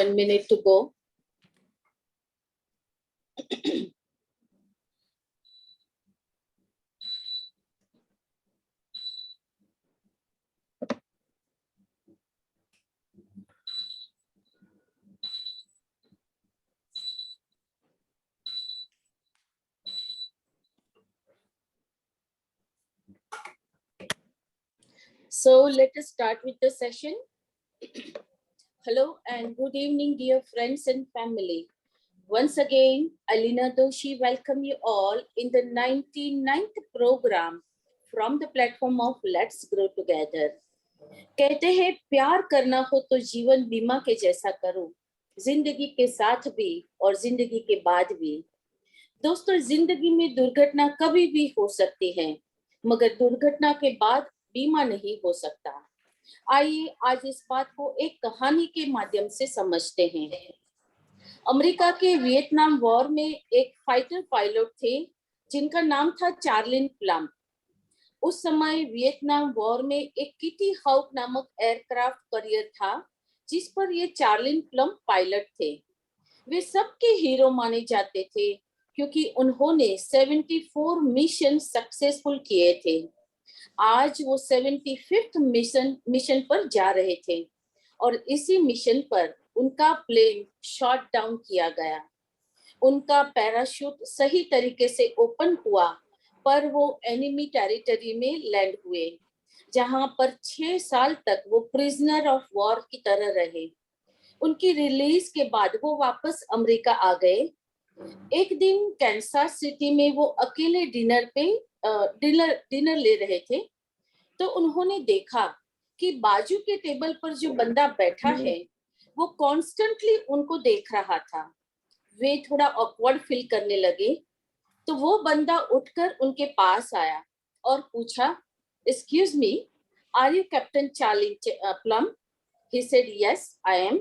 1 minute to go. So let us start with the session. Hello and good evening, dear friends and family. Once again, Alina Doshi welcome you all in the 99th program from the platform of Let's Grow Together. कहते हैं प्यार करना हो तो जीवन बीमा के जैसा करो, जिंदगी के साथ भी और जिंदगी के बाद भी। दोस्तों, जिंदगी में दुर्घटना कभी भी हो सकती है, मगर दुर्घटना के बाद बीमा नहीं हो सकता। आइए आज इस बात को एक कहानी के माध्यम से समझते हैं। अमेरिका के वियतनाम वॉर में एक फाइटर पायलट थे जिनका नाम था चार्लिन प्लम। उस समय वियतनाम वॉर में एक किटी हाउक नामक एयरक्राफ्ट कैरियर था जिस पर ये चार्लिन प्लम पायलट थे। वे सबके हीरो माने जाते थे क्योंकि उन्होंने 74 मिशन सक्सेसफुल किए थे। आज वो 75th मिशन पर जा रहे थे और इसी मिशन पर उनका प्लेन शॉट डाउन किया गया। उनका पैराशूट सही तरीके से ओपन हुआ पर वो एनिमी टेरिटरी में लैंड हुए, जहां पर 6 साल तक वो प्रिजनर ऑफ वॉर की तरह रहे। उनकी रिलीज के बाद वो वापस अमेरिका आ गए। एक दिन कैंसास सिटी में वो अकेले डिनर ले रहे थे तो उन्होंने देखा कि बाजू के टेबल पर जो बंदा बैठा है वो कॉन्स्टेंटली उनको देख रहा था। वे थोड़ा ऑकवर्ड फील करने लगे तो वो बंदा उठकर उनके पास आया और पूछा, excuse me, are you captain Charlie Plum? He said yes I am.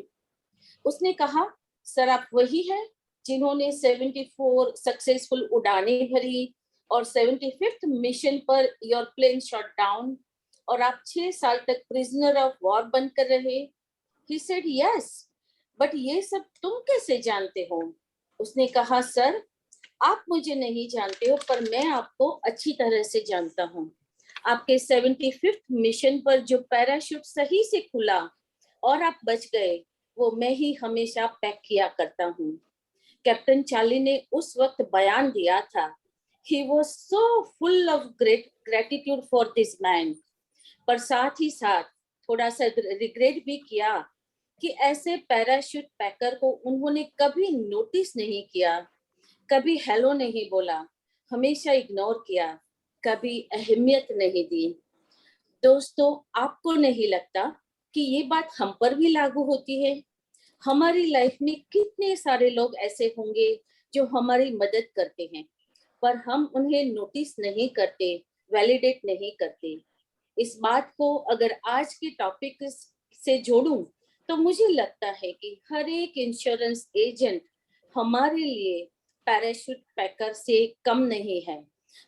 उसने कहा, सर आप वही हैं जिन्होंने 74 सक्सेसफुल उड़ानें भरी और 75th mission per your plane shot down और आप 6 साल तक प्रिजनर ऑफ वॉर बनकर रहे? ही सेड यस, बट ये सब तुम कैसे जानते हो? उसने कहा, सर आप मुझे नहीं जानते हो पर मैं आपको अच्छी तरह से जानता हूँ। आपके 75th मिशन पर जो पैराशूट सही से खुला और आप बच गए वो मैं ही हमेशा पैक किया करता हूँ। कैप्टन चार्ली ने उस वक्त बयान दिया था। He was so full of great gratitude for this man, पर साथ ही साथ थोड़ा सा रिग्रेट भी किया कि ऐसे पैराशूट पैकर को उन्होंने कभी नोटिस नहीं किया, कभी हेलो नहीं बोला, हमेशा इग्नोर किया, कभी अहमियत नहीं दी। दोस्तों, आपको नहीं लगता कि ये बात हम पर भी लागू होती है? हमारी लाइफ में कितने सारे लोग ऐसे होंगे जो हमारी मदद करते हैं पर हम उन्हें नोटिस नहीं करते, वैलिडेट नहीं करते। इस बात को अगर आज के टॉपिक से जोड़ूं तो मुझे लगता है कि हर एक इंश्योरेंस एजेंट हमारे लिए पैराशूट पैकर से कम नहीं है,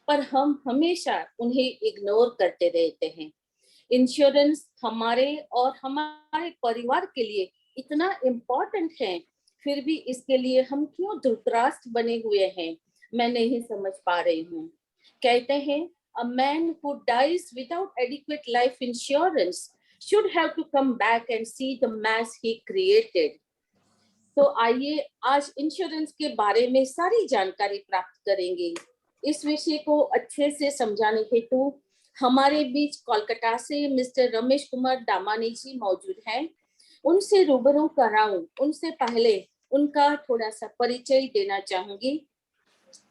पर हम हमेशा उन्हें इग्नोर करते रहते हैं। इंश्योरेंस हमारे और हमारे परिवार के लिए इतना इम्पोर्टेंट है, फिर भी इसके लिए हम क्यों धृतराष्ट्र बने हुए हैं, मैं नहीं समझ पा रही हूँ। कहते हैं, a man who dies without adequate life insurance should have to come back and see the mess he created. तो आइए आज इंश्योरेंस के बारे में सारी जानकारी प्राप्त करेंगे। इस विषय को अच्छे से समझाने हेतु हमारे बीच कोलकाता से मिस्टर रमेश कुमार दामानी जी मौजूद हैं। उनसे रूबरू कराऊं उनसे पहले उनका थोड़ा सा परिचय देना चाहूंगी।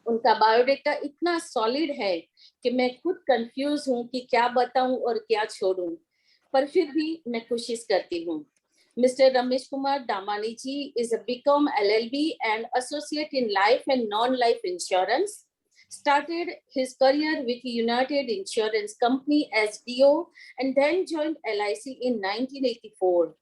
उनका बायोडेटा इतना सॉलिड है कि मैं खुद कंफ्यूज हूँ कि क्या बताऊं और क्या छोड़ूं, पर फिर भी मैं कोशिश करती हूँ। Mr. Ramesh Kumar Damani ji is a BCom LLB and associate in life and non-life insurance. Started his career with United Insurance Company as DO and then joined LIC in 1984.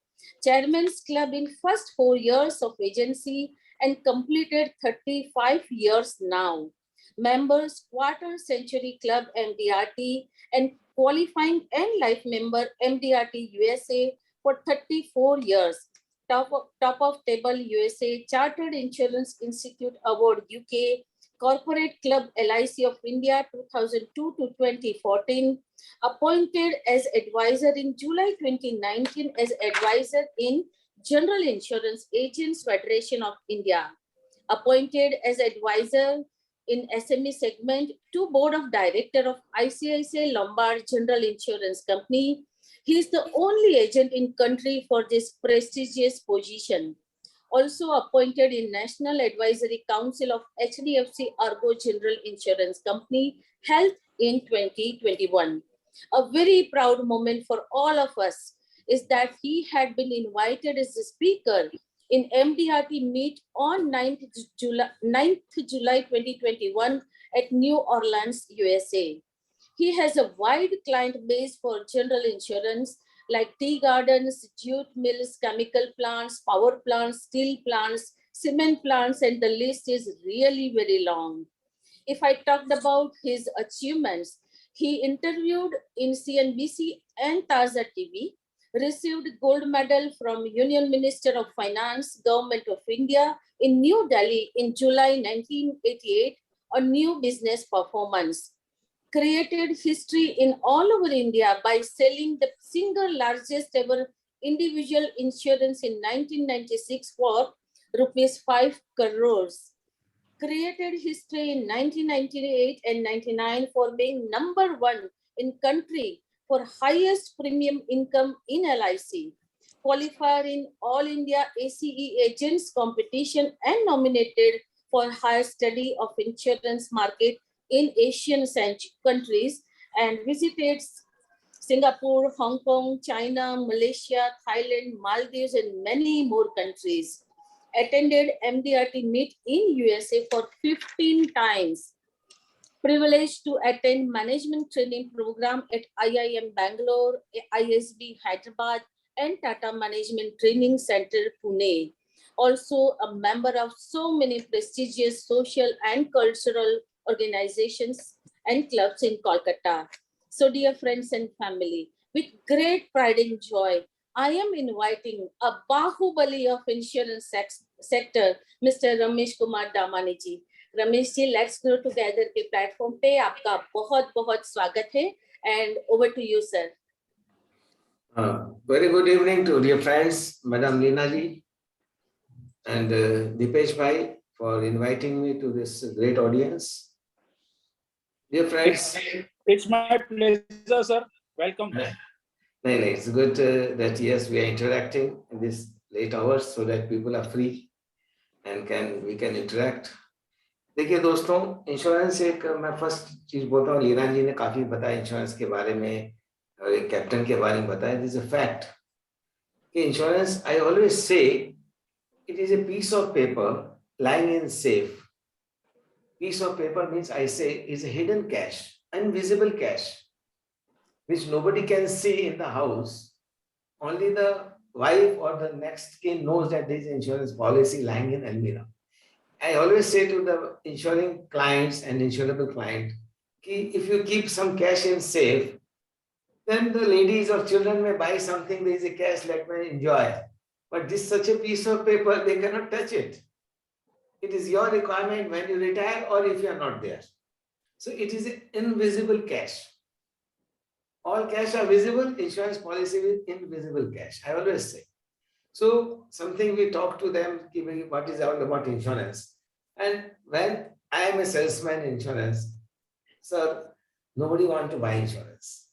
Chairman's Club in first 4 years of agency and completed 35 years now. Members Quarter Century Club MDRT and qualifying and life member MDRT USA for 34 years. Top of Table USA, Chartered Insurance Institute Award UK, Corporate Club LIC of India 2002 to 2014, appointed as advisor in July 2019 as advisor in General Insurance Agents Federation of India, appointed as advisor in SME segment to Board of Director of ICICI Lombard General Insurance Company. He is the only agent in country for this prestigious position. Also appointed in National Advisory Council of HDFC Argo General Insurance Company, Health in 2021. A very proud moment for all of us is that he had been invited as a speaker in MDRT Meet on 9th July 2021 at New Orleans, USA. He has a wide client base for general insurance like tea gardens, jute mills, chemical plants, power plants, steel plants, cement plants, and the list is really very long. If I talked about his achievements, he interviewed in CNBC and Taza TV, received gold medal from Union Minister of Finance, Government of India in New Delhi in July 1988 on new business performance. Created history in all over India by selling the single largest ever individual insurance in 1996 for rupees 5 crores. Created history in 1998 and 99 for being number one in country for highest premium income in LIC. Qualified in All India ACE Agents competition and nominated for higher study of insurance market in Asian countries and visited Singapore, Hong Kong, China, Malaysia, Thailand, Maldives, and many more countries. Attended MDRT Meet in USA for 15 times. Privileged to attend management training program at IIM Bangalore, ISB Hyderabad, and Tata Management Training Center, Pune. Also a member of so many prestigious social and cultural organizations and clubs in Kolkata. So dear friends and family, with great pride and joy, I am inviting a Bahubali of insurance sector, Mr. Ramesh Kumar Damani ji. Ramesh ji, let's grow together के platform पे आपका बहुत बहुत स्वागत है and over to you, sir. Very good evening to dear friends, Madam Leena ji and Dipesh bhai for inviting me to this great audience. Dear friends, it's my pleasure, sir. Welcome. It's good that yes, we are interacting in this late hours so that people are free and we can interact. देखिए दोस्तों, insurance एक मैं first चीज बोलता हूँ, लीना जी ने काफी बताया इंश्योरेंस के बारे में और एक कैप्टन के बारे में बताया. दिस इज अ फैक्ट कि insurance, I always say it is a piece of paper lying in safe. Piece of paper means, I say, is a hidden cash, invisible cash, which nobody can see in the house. Only the wife or the next kin knows that there is insurance policy lying in Almira. I always say to the insuring clients and insurable client, if you keep some cash in safe, then the ladies or children may buy something, there is a cash, let me enjoy. But this such a piece of paper, they cannot touch it. It is your requirement when you retire or if you are not there. So it is an invisible cash. All cash are visible, insurance policy with invisible cash, I always say. So something we talk to them, what is all about insurance. And when I am a salesman in insurance, sir, nobody want to buy insurance.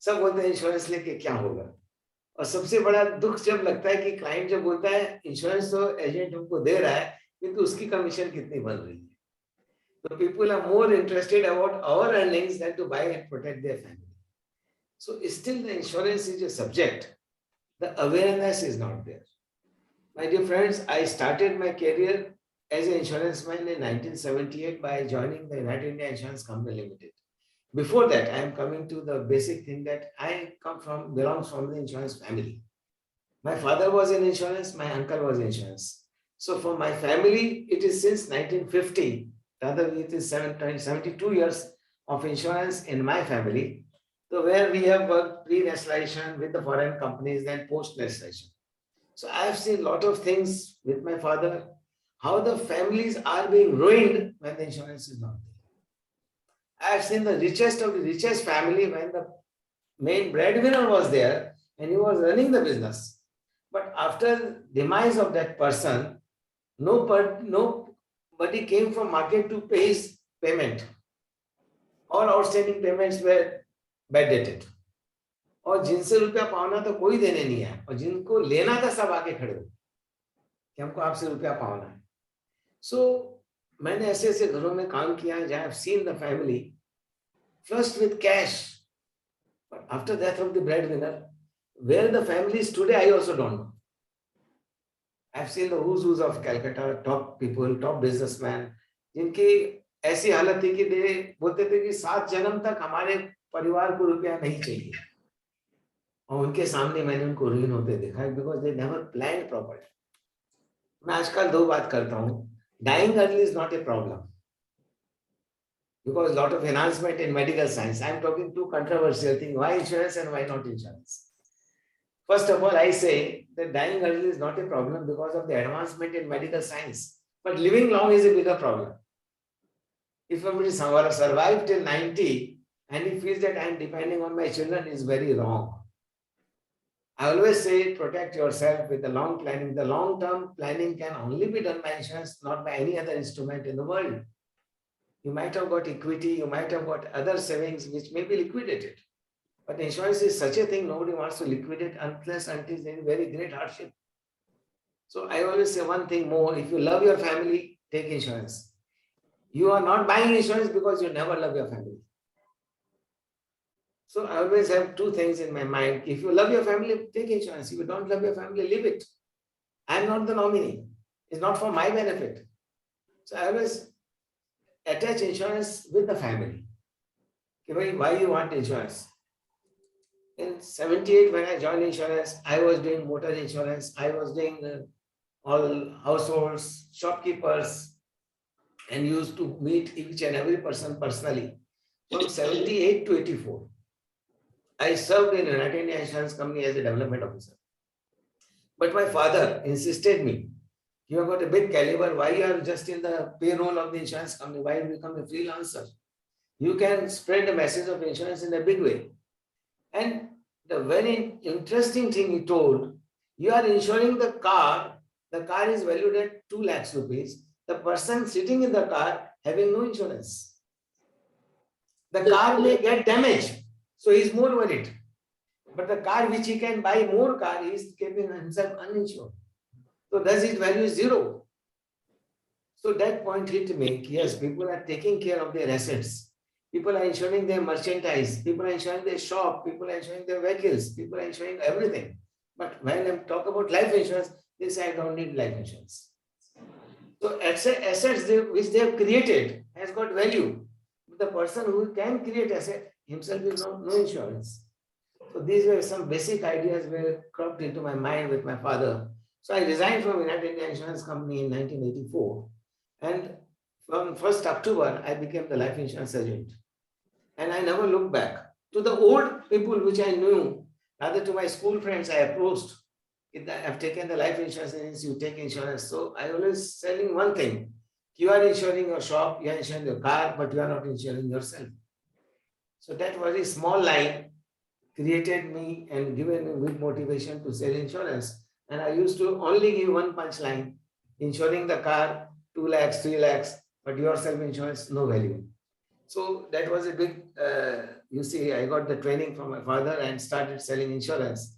सब बोलते हैं insurance लेके क्या होगा. और सबसे बड़ा दुख जब लगता है कि क्लाइंट जब बोलता है इंश्योरेंस तो एजेंट हमको दे रहा है, किंतु उसकी कमीशन कितनी बन रही है. So people are more interested about our earnings than to buy and protect their family. So still the insurance is a subject. The awareness is not there. My dear friends, I started my career as an insurance man in 1978 by joining the United India Insurance Company Limited. Before that, I am coming to the basic thing that I belongs from the insurance family. My father was in insurance, my uncle was in insurance. So for my family, it is since 1950, rather it is 72 years of insurance in my family. So where we have worked pre-nationalization with the foreign companies, then post-nationalization. So I have seen a lot of things with my father, how the families are being ruined when the insurance is not there. I have seen the richest of the richest family when the main breadwinner was there and he was running the business. But after demise of that person, nobody came from market to pay his payment. All outstanding payments were backdated. और जिनसे रुपया पाना तो कोई देने नहीं है और जिनको लेना था सब आके खड़े हो कि हमको आपसे रुपया पाना है. So मैंने ऐसे ऐसे घरों में काम किया है जहाँ I've seen the family flushed with cash, but after death of the breadwinner, where the family is today, I also don't know. I've seen the who's of Calcutta, top people, top businessmen, जिनकी ऐसी हालत थी कि they बोलते थे कि 7 जन्म तक हमारे परिवार को रुपया नहीं चाहिए. और उनके सामने मैंने उनको रुइन होते देखा है because they never planned properly. मैं आजकल 2 बात करता हूँ. Dying early is not a problem because lot of enhancement in medical science. I'm talking two controversial things. Why insurance and why not insurance? First of all, I say that dying early is not a problem because of the advancement in medical science. But living long is a bigger problem. If somebody survive till 90 and he feels that I'm depending on my children is very wrong. I always say protect yourself with the long planning. The long-term planning can only be done by insurance, not by any other instrument in the world. You might have got equity, you might have got other savings which may be liquidated. But insurance is such a thing, nobody wants to liquidate unless until there is very great hardship. So I always say one thing more, if you love your family, take insurance. You are not buying insurance because you never love your family. So I always have two things in my mind. If you love your family, take insurance. If you don't love your family, leave it. I'm not the nominee. It's not for my benefit. So I always attach insurance with the family. Okay, why you want insurance? In 78, when I joined insurance, I was doing motor insurance. I was doing all households, shopkeepers, and used to meet each and every person personally. From 78 to 84, I served in United India Insurance Company as a development officer. But my father insisted me, you have got a big caliber, why you are just in the payroll of the insurance company? Why you become a freelancer? You can spread the message of insurance in a big way. And the very interesting thing he told, you are insuring the car is valued at 2 lakhs rupees. The person sitting in the car having no insurance. The car may get damaged, so he is more worried. But the car which he can buy more car, he is keeping himself uninsured. So does it value zero? So that point hit me. Yes, people are taking care of their assets. People are insuring their merchandise. People are insuring their shop. People are insuring their vehicles. People are insuring everything. But when I talk about life insurance, they say I don't need life insurance. So assets which they have created has got value. The person who can create asset himself is no insurance. So these were some basic ideas were cropped into my mind with my father. So I resigned from United India Insurance Company in 1984. And from 1st October, I became the life insurance agent. And I never looked back. To the old people which I knew, rather to my school friends, I approached. I've taken the life insurance agency, you take insurance. So I always selling one thing. You are insuring your shop, you are insuring your car, but you are not insuring yourself. So that very small line created me and given me good motivation to sell insurance. And I used to only give one punchline, insuring the car, 2 lakhs, 3 lakhs, but yourself insurance, no value. So that was a big, you see, I got the training from my father and started selling insurance.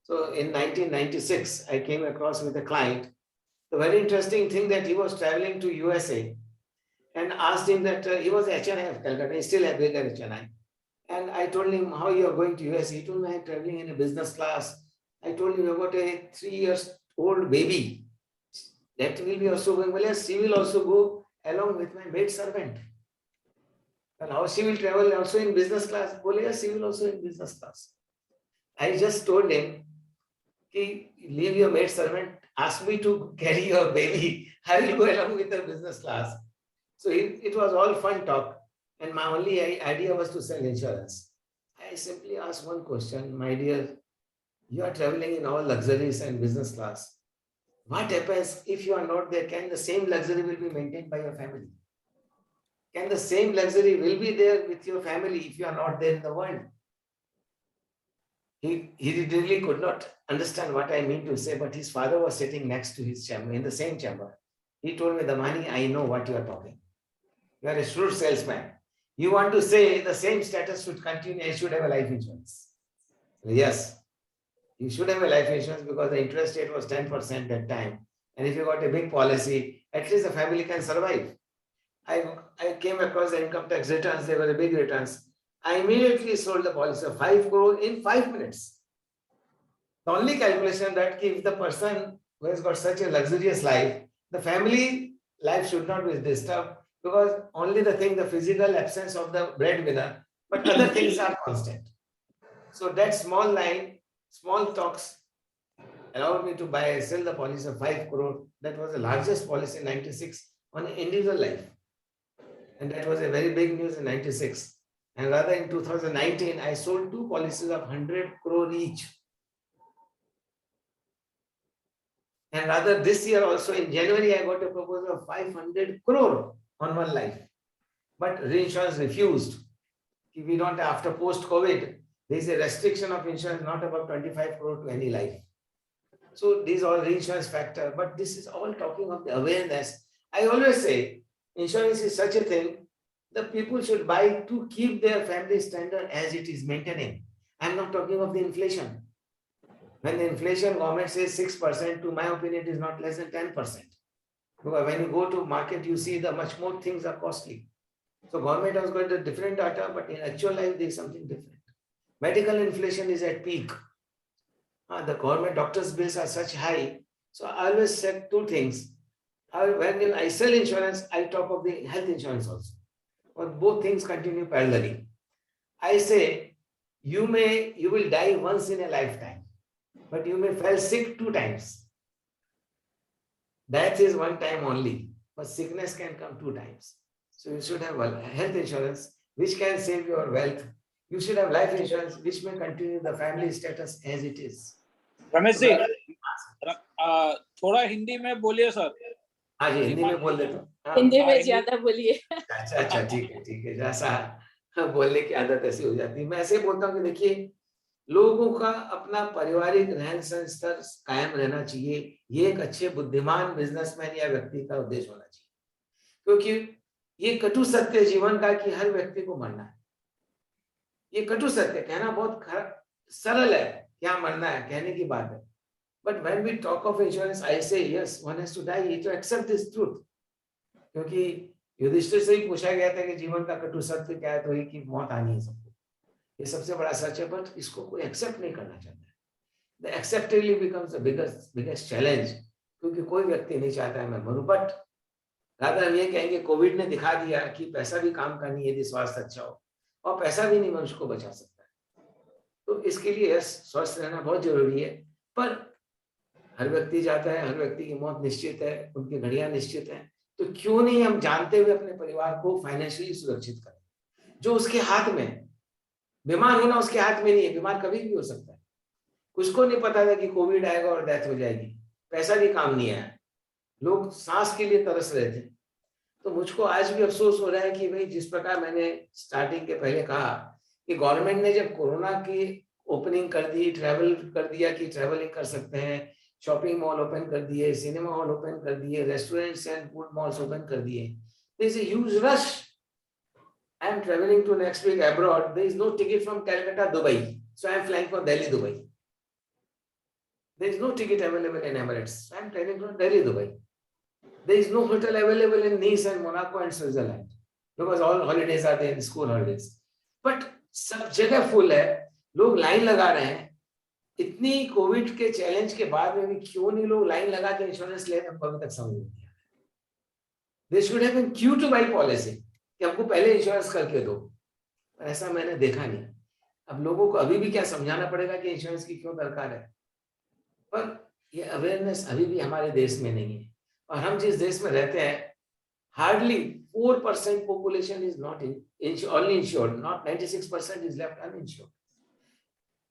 So in 1996, I came across with a client. The very interesting thing that he was traveling to USA and asked him that he was HNI of Calcutta, he still had bigger HNI. And I told him how you are going to US. He told me I'm traveling in a business class. I told him about a 3-year-old baby. That will be also going, well, yes, she will also go along with my maid servant. And how she will travel also in business class? Well, yes, she will also in business class. I just told him, leave your maid servant, ask me to carry your baby. I will go along with the business class. So it was all fun talk. And my only idea was to sell insurance. I simply asked one question, my dear You are traveling in all luxuries and business class. What happens if you are not there? Can the same luxury will be maintained by your family? Can the same luxury will be there with your family if you are not there in the world? He really could not understand what I mean to say, but his father was sitting next to his chamber, in the same chamber. He told me, Damani, I know what you are talking. You are a shrewd salesman. You want to say the same status should continue and should have a life insurance. Yes, you should have a life insurance because the interest rate was 10% that time. And if you got a big policy, at least the family can survive. I came across the income tax returns, they were big returns. I immediately sold the policy of 5 crore in 5 minutes. The only calculation that if the person who has got such a luxurious life, the family life should not be disturbed because only the physical absence of the breadwinner, but other things are constant. So that small line, small talks allowed me to sell the policy of 5 crore. That was the largest policy in 96 on individual life. And that was a very big news in 96. And rather in 2019, I sold 2 policies of 100 crore each. And rather this year also in January, I got a proposal of 500 crore on one life. But reinsurance refused. If we don't, after post-COVID, there is a restriction of insurance not above 25 crore to any life. So these are reinsurance factor, but this is all talking of the awareness. I always say, insurance is such a thing that people should buy to keep their family standard as it is maintaining. I'm not talking of the inflation. When the inflation government says 6%, to my opinion, it is not less than 10%. Because when you go to market, you see the much more things are costly. So government has got a different data, but in actual life, there is something different. Medical inflation is at peak. The government doctors' bills are such high. So I always said 2 things. When I sell insurance, I talk of the health insurance also. But both things continue parallelly. I say, you will die once in a lifetime, but you may fall sick 2 times. Death is 1 time only, but sickness can come 2 times. So you should have health insurance, which can save your wealth. You should have life insurance, which may continue the family status as it is. Ramesh ji, थोड़ा हिंदी में बोलिए sir. हाँ जी, हिंदी में बोल देता हूँ. हिंदी में ज्यादा बोलिए. अच्छा, ठीक है. जैसा बोलने की आदत ऐसी हो जाती है. मैं ऐसे बोलता हूँ कि देखिए, लोगों का अपना पारिवारिक रहन सहन स्तर कायम रहना चाहिए. ये एक अच्छे बुद्धिमान बिजनेसमैन या व्यक्ति का उद्देश्य होना चाहिए. क्योंकि ये कटु सत्य जीवन का कि हर व्यक्ति को मरना है. ये कटु सत्य कहना बहुत सरल है, क्या मरना है कहने की बात है. But when we talk of insurance, I say yes, one has to die. You to accept this truth. क्योंकि युधिष्ठिर से ही पूछा गया था कि जीवन का कटु सत्य क्या है, तो ये कि मौत आनी है सबको. ये सबसे बड़ा सच है, बट इसको कोई एक्सेप्ट नहीं करना चाहता है. The acceptably becomes the biggest challenge. क्योंकि कोई व्यक्ति नहीं चाहता है मैं मरूं, बट रादर हम ये कहेंगे कोविड ने दिखा दिया कि पैसा भी काम का नहीं है यदि स्वास्थ्य अच्छा हो, और पैसा भी नहीं मनुष्य को बचा सकता है. तो इसके लिए स्वस्थ रहना बहुत जरूरी है. पर हर व्यक्ति जाता है, हर व्यक्ति की मौत निश्चित है, उनकी घड़ियां निश्चित है. तो क्यों नहीं हम जानते हुए अपने परिवार को फाइनेंशियली सुरक्षित करें. जो उसके हाथ में, बीमार होना उसके हाथ में नहीं है, बीमार कभी भी हो सकता है. कुछ को नहीं पता था कि कोविड आएगा और डेथ हो जाएगी, पैसा भी काम नहीं आया, लोग सांस के लिए तरस रहे थे. तो मुझको आज भी अफसोस हो रहा है कि भाई जिस प्रकार मैंने स्टार्टिंग के पहले कहा कि गवर्नमेंट ने जब कोरोना की ओपनिंग कर दी, ट्रैवल कर दिया कि ट्रैवलिंग कर सकते हैं, शॉपिंग मॉल ओपन कर दिए, सिनेमा हॉल ओपन कर दिए, restaurants and food malls open कर दिए. There is a huge rush. I am traveling to next week abroad. There is no ticket from Calcutta, Dubai. So I am flying for Delhi, Dubai. There is no ticket available in Emirates. So I am traveling from Delhi, Dubai. There is no hotel available in Nice and Monaco and Switzerland because all holidays are there in school holidays. But सब जगह full है, लोग line लगा रहे हैं. इतनी Covid के challenge के बाद में भी क्यों नहीं लोग लाइन लगा के इंश्योरेंस ले रहे हैं, हमको अभी तक समझ नहीं आया. They should have been queue to buy policy कि हमको पहले इंश्योरेंस करके दो. पर ऐसा मैंने देखा नहीं. अब लोगों को अभी भी क्या समझाना पड़ेगा कि इंश्योरेंस की क्यों दरकार है. पर ये अवेयरनेस अभी भी हमारे देश में नहीं है. और हम जिस देश में रहते हैं, hardly 4% population is not only insured, not 96% is left uninsured.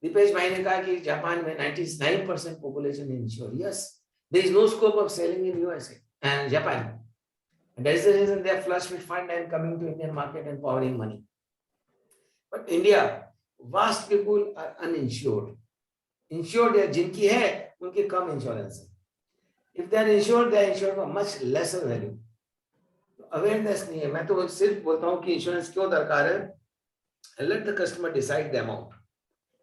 Deepesh भाई ने कहा कि जापान में 99% population insure. Yes, there is no scope of selling in USA and Japan. And that is the reason they are flush with fund and coming to Indian market and pouring money. But India, vast people are uninsured. Insured है जिनकी है उनकी कम insurance है. If they are insured, they are insured for much lesser value. Awareness नहीं है. मैं तो सिर्फ बोलता हूँ कि इंश्योरेंस क्यों दरकार है. Let the customer decide the amount.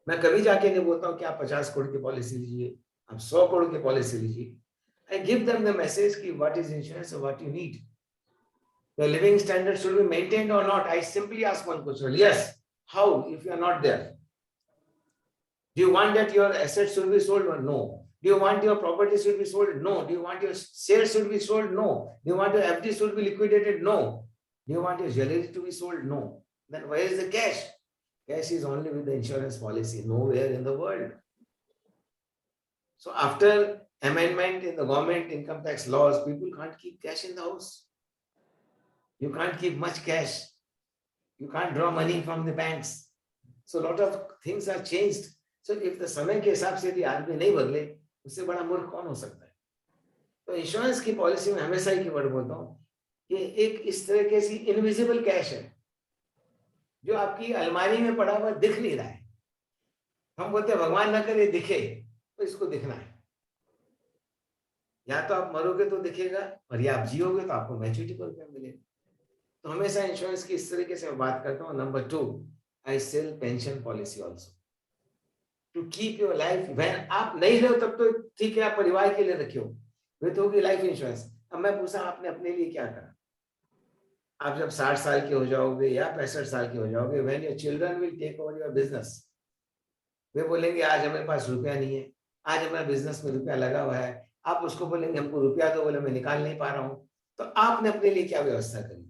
मैं कभी जाके नहीं बोलता हूँ कि आप 50 करोड़ की पॉलिसी लीजिए, आप 100 करोड़ की पॉलिसी लीजिए. I give them the message कि what is insurance and what you need. The living standard should be maintained or not. I simply ask one question. Yes. How if you are not there? Do you want that your assets should be sold or no? Do you want your property should be sold? No. Do you want your shares should be sold? No. Do you want your FD should be liquidated? No. Do you want your jewelry to be sold? No. Then where is the cash? Cash is only with the insurance policy, nowhere in the world. So after amendment in the government income tax laws, people can't keep cash in the house. You can't keep much cash. You can't draw money from the banks. So a lot of things are changed. So if the समय के हिसाब से यदि आदमी नहीं बदले, उससे बड़ा मूर्ख कौन हो सकता है. तो इंश्योरेंस की पॉलिसी में हमेशा ही कीवर्ड बोलता हूँ कि एक इस तरह की सी इनविजिबल कैश है जो आपकी अलमारी में पड़ा हुआ दिख नहीं रहा है. हम बोलते हैं भगवान ना करे दिखे, तो इसको दिखना है. या तो आप मरोगे तो दिखेगा और या आप जियोगे तो आपको मैच्योरिटी पर रुपया मिलेगा. तो हमेशा इंश्योरेंस की इस तरीके से बात करता हूँ. Number 2, I sell pension policy also to keep your life. When आप नहीं रहो तब तो ठीक है, आप परिवार के लिए रखे हो, वे तो होगी लाइफ इंश्योरेंस. अब मैं पूछा आपने अपने लिए क्या करा. आप जब 60 साल के हो जाओगे या 65 साल के हो जाओगे, when your children will take over your business, वे बोलेंगे आज हमारे पास रुपया नहीं है, आज हमारे बिजनेस में रुपया लगा हुआ है. आप उसको बोलेंगे हमको रुपया दो, बोले मैं निकाल नहीं पा रहा हूँ. तो आपने अपने लिए क्या व्यवस्था करी.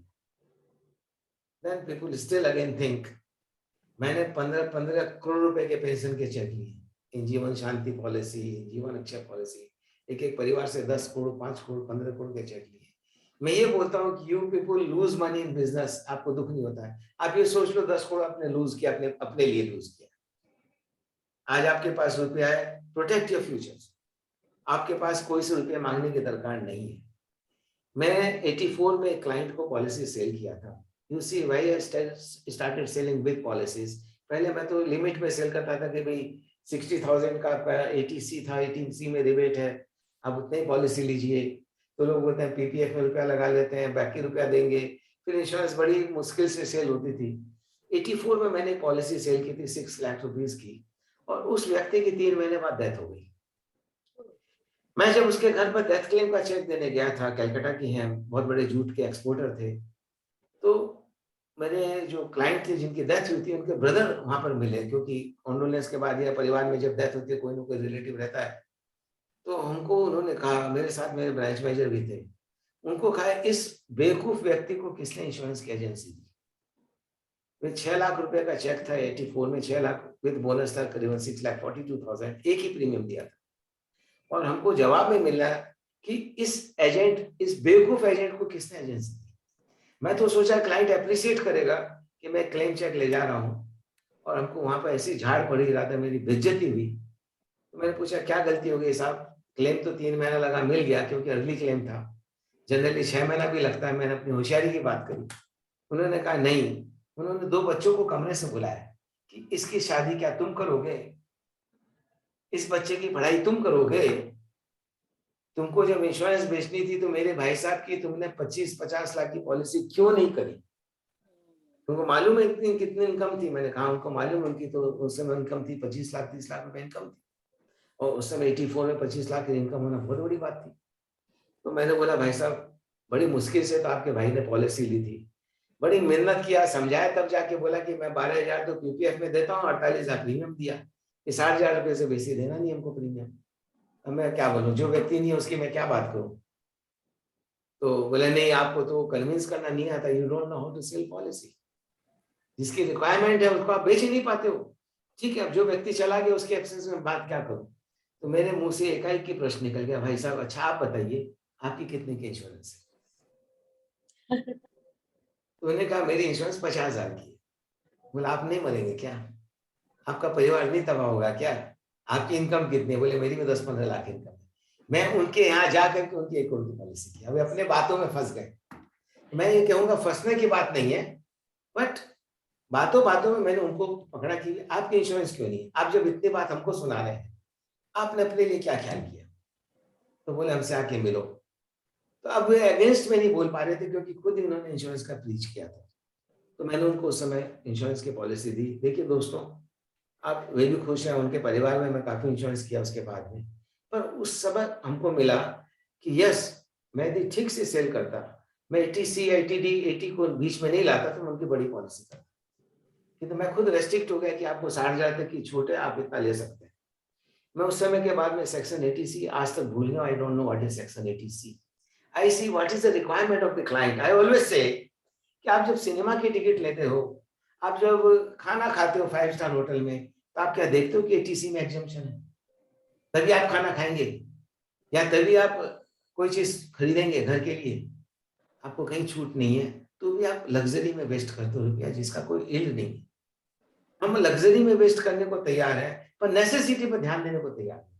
Then people still again think, मैंने 15 करोड़ रुपए के पेंशन के चेक लिए इन जीवन शांति पॉलिसी, जीवन अक्षय पॉलिसी. एक एक परिवार से 10 करोड़, 5 करोड़, 15 करोड़ के चेक लिए. मैं ये बोलता हूँ कि you people lose money in business, आपको दुख नहीं होता है. आप ये सोच लो 10 करोड़ आपने लूज किया, अपने लिए लूज किया. आज आपके पास रुपया है, प्रोटेक्ट योर फ्यूचर. आपके पास कोई से रुपया मांगने की दरकार नहीं है. मैं 84 में एक क्लाइंट को पॉलिसी सेल किया था. You see why I started selling big policies. पहले मैं तो लिमिट में सेल करता था कि भाई 60,000 का 80C था, 18C में रिबेट है, आप उतने ही पॉलिसी लीजिए. तो लोग बोलते हैं पीपीएफ में रुपया लगा लेते हैं, बाकी रुपया देंगे. फिर इंश्योरेंस बड़ी मुश्किल से सेल होती थी. 84 में मैंने पॉलिसी सेल की थी 6 लाख रुपीस की, और उस व्यक्ति की 3 महीने बाद डेथ हो गई. मैं जब उसके घर पर डेथ क्लेम का चेक देने गया था, कलकत्ता की हैं, बहुत बड़े जूट के एक्सपोर्टर थे. तो मेरे जो क्लाइंट थे जिनकी डेथ हुई थी, उनके ब्रदर वहां पर मिले, क्योंकि कॉन्डोलेंस के बाद या परिवार में जब डेथ होती है कोई ना कोई रिलेटिव रहता है. तो हमको उन्होंने कहा, मेरे साथ मेरे ब्रांच मैनेजर भी थे, उनको कहा इस बेवकूफ व्यक्ति को किसने इंश्योरेंस की एजेंसी दी. वे 6 लाख रुपए का चेक था 84 में, 6 लाख विद बोनस था करीबन 6,42,000, एक ही प्रीमियम दिया था. और हमको जवाब में मिला कि इस बेवकूफ एजेंट को किसने एजेंसी दी. मैं तो सोचा क्लाइंट अप्रिशिएट करेगा कि मैं क्लेम चेक ले जा रहा हूँ, और हमको वहां पर ऐसी झाड़ पड़ी रहा था, मेरी बेइज्जती हुई. तो मैंने पूछा क्या गलती हो गई साहब. क्लेम तो 3 महीना लगा, मिल गया क्योंकि अर्ली क्लेम था. जनरली 6 महीना भी लगता है. मैंने अपनी होशियारी की बात करी. उन्होंने कहा नहीं. उन्होंने 2 बच्चों को कमरे से बुलाया कि इसकी शादी क्या तुम करोगे, इस बच्चे की पढ़ाई तुम करोगे. तुमको जब इंश्योरेंस बेचनी थी तो मेरे भाई साहब की तुमने 25-50 लाख की पॉलिसी क्यों नहीं करी. तुमको मालूम है इतनी कितनी इनकम थी. मैंने कहा उनको मालूम. उनकी तो उस समय इनकम थी 25 लाख 30 लाख रुपए इनकम थी, और उस समय 84 में 25 लाख की इनकम होना बहुत बड़ी बात थी. तो मैंने बोला भाई साहब बड़ी मुश्किल से तो आपके भाई ने पॉलिसी ली थी, बड़ी मेहनत किया, समझाया, तब जाके बोला कि मैं 12,000 तो पीपीएफ में देता हूँ, 48,000 प्रीमियम दिया. ये 60,000 रुपये से बेसी देना नहीं हमको प्रीमियम. अब मैं क्या बोलूं, जो व्यक्ति नहीं है उसकी मैं क्या बात करूं. तो बोले नहीं आपको तो कन्विंस करना नहीं आता, you don't know how to sell policy. जिसकी रिक्वायरमेंट है उसको आप बेच ही नहीं पाते हो. ठीक है, अब जो व्यक्ति चला गया उसके एब्सेंस में बात क्या करूं. तो मेरे मुंह से एकाएक की प्रश्न निकल गया, भाई साहब अच्छा आप बताइए आपकी कितने की इंश्योरेंस है. तो उन्होंने कहा मेरी इंश्योरेंस 50,000 की है. बोला आप नहीं मरेंगे क्या. आपका परिवार नहीं तबाह होगा क्या? आपकी इनकम कितनी है? बोले मेरी भी 10-15 लाख इनकम है। मैं उनके यहाँ जाकर के उनकी 1 करोड़ की पॉलिसी की। अभी अपने बातों में फंस गए। मैं ये कहूंगा फंसने की बात नहीं है, बट बातों बातों में मैंने उनको पकड़ा कि आपके इंश्योरेंस क्यों नहीं है? आप जब इतनी बात हमको सुना रहे हैं, आपने अपने लिए क्या ख्याल किया? तो बोले हमसे आके मिलो। तो अब वे अगेंस्ट में नहीं बोल पा रहे थे क्योंकि खुद इन्होंने इंश्योरेंस का प्रीच किया था। तो मैंने उनको उस समय इंश्योरेंस की पॉलिसी दी। देखिए दोस्तों, आप वे भी खुश हैं, उनके परिवार में मैं काफी इंश्योरेंस किया उसके बाद में, पर उस समय हमको मिला कि यस, मैं यदि ठीक से सेल करता, मैं एटीसी एटीडी 80 को बीच में नहीं लाता तो मैं उनकी बड़ी पॉलिसी करता। तो मैं खुद रेस्ट्रिक्ट हो गया कि आपको 60,000 तक की छूट है, आप इतना ले सकते हैं। मैं उस समय के बाद में सेक्शन 80C आज तक भूल गया। I don't know what is section 80C। I see what is the requirement of the client. I always से कि आप जब सिनेमा की टिकट लेते हो, आप जब खाना खाते हो 5 स्टार होटल में, तो आप क्या देखते हो कि 80C में एग्जम्पशन है? तभी आप खाना खाएंगे या तभी आप कोई चीज खरीदेंगे घर के लिए। आपको कहीं छूट नहीं है तो भी आप लग्जरी में वेस्ट करते हो रुपया, जिसका कोई इल्ड नहीं है। हम लग्जरी में वेस्ट करने को तैयार है, पर नेसेसिटी पर ध्यान देने को तैयार नहीं।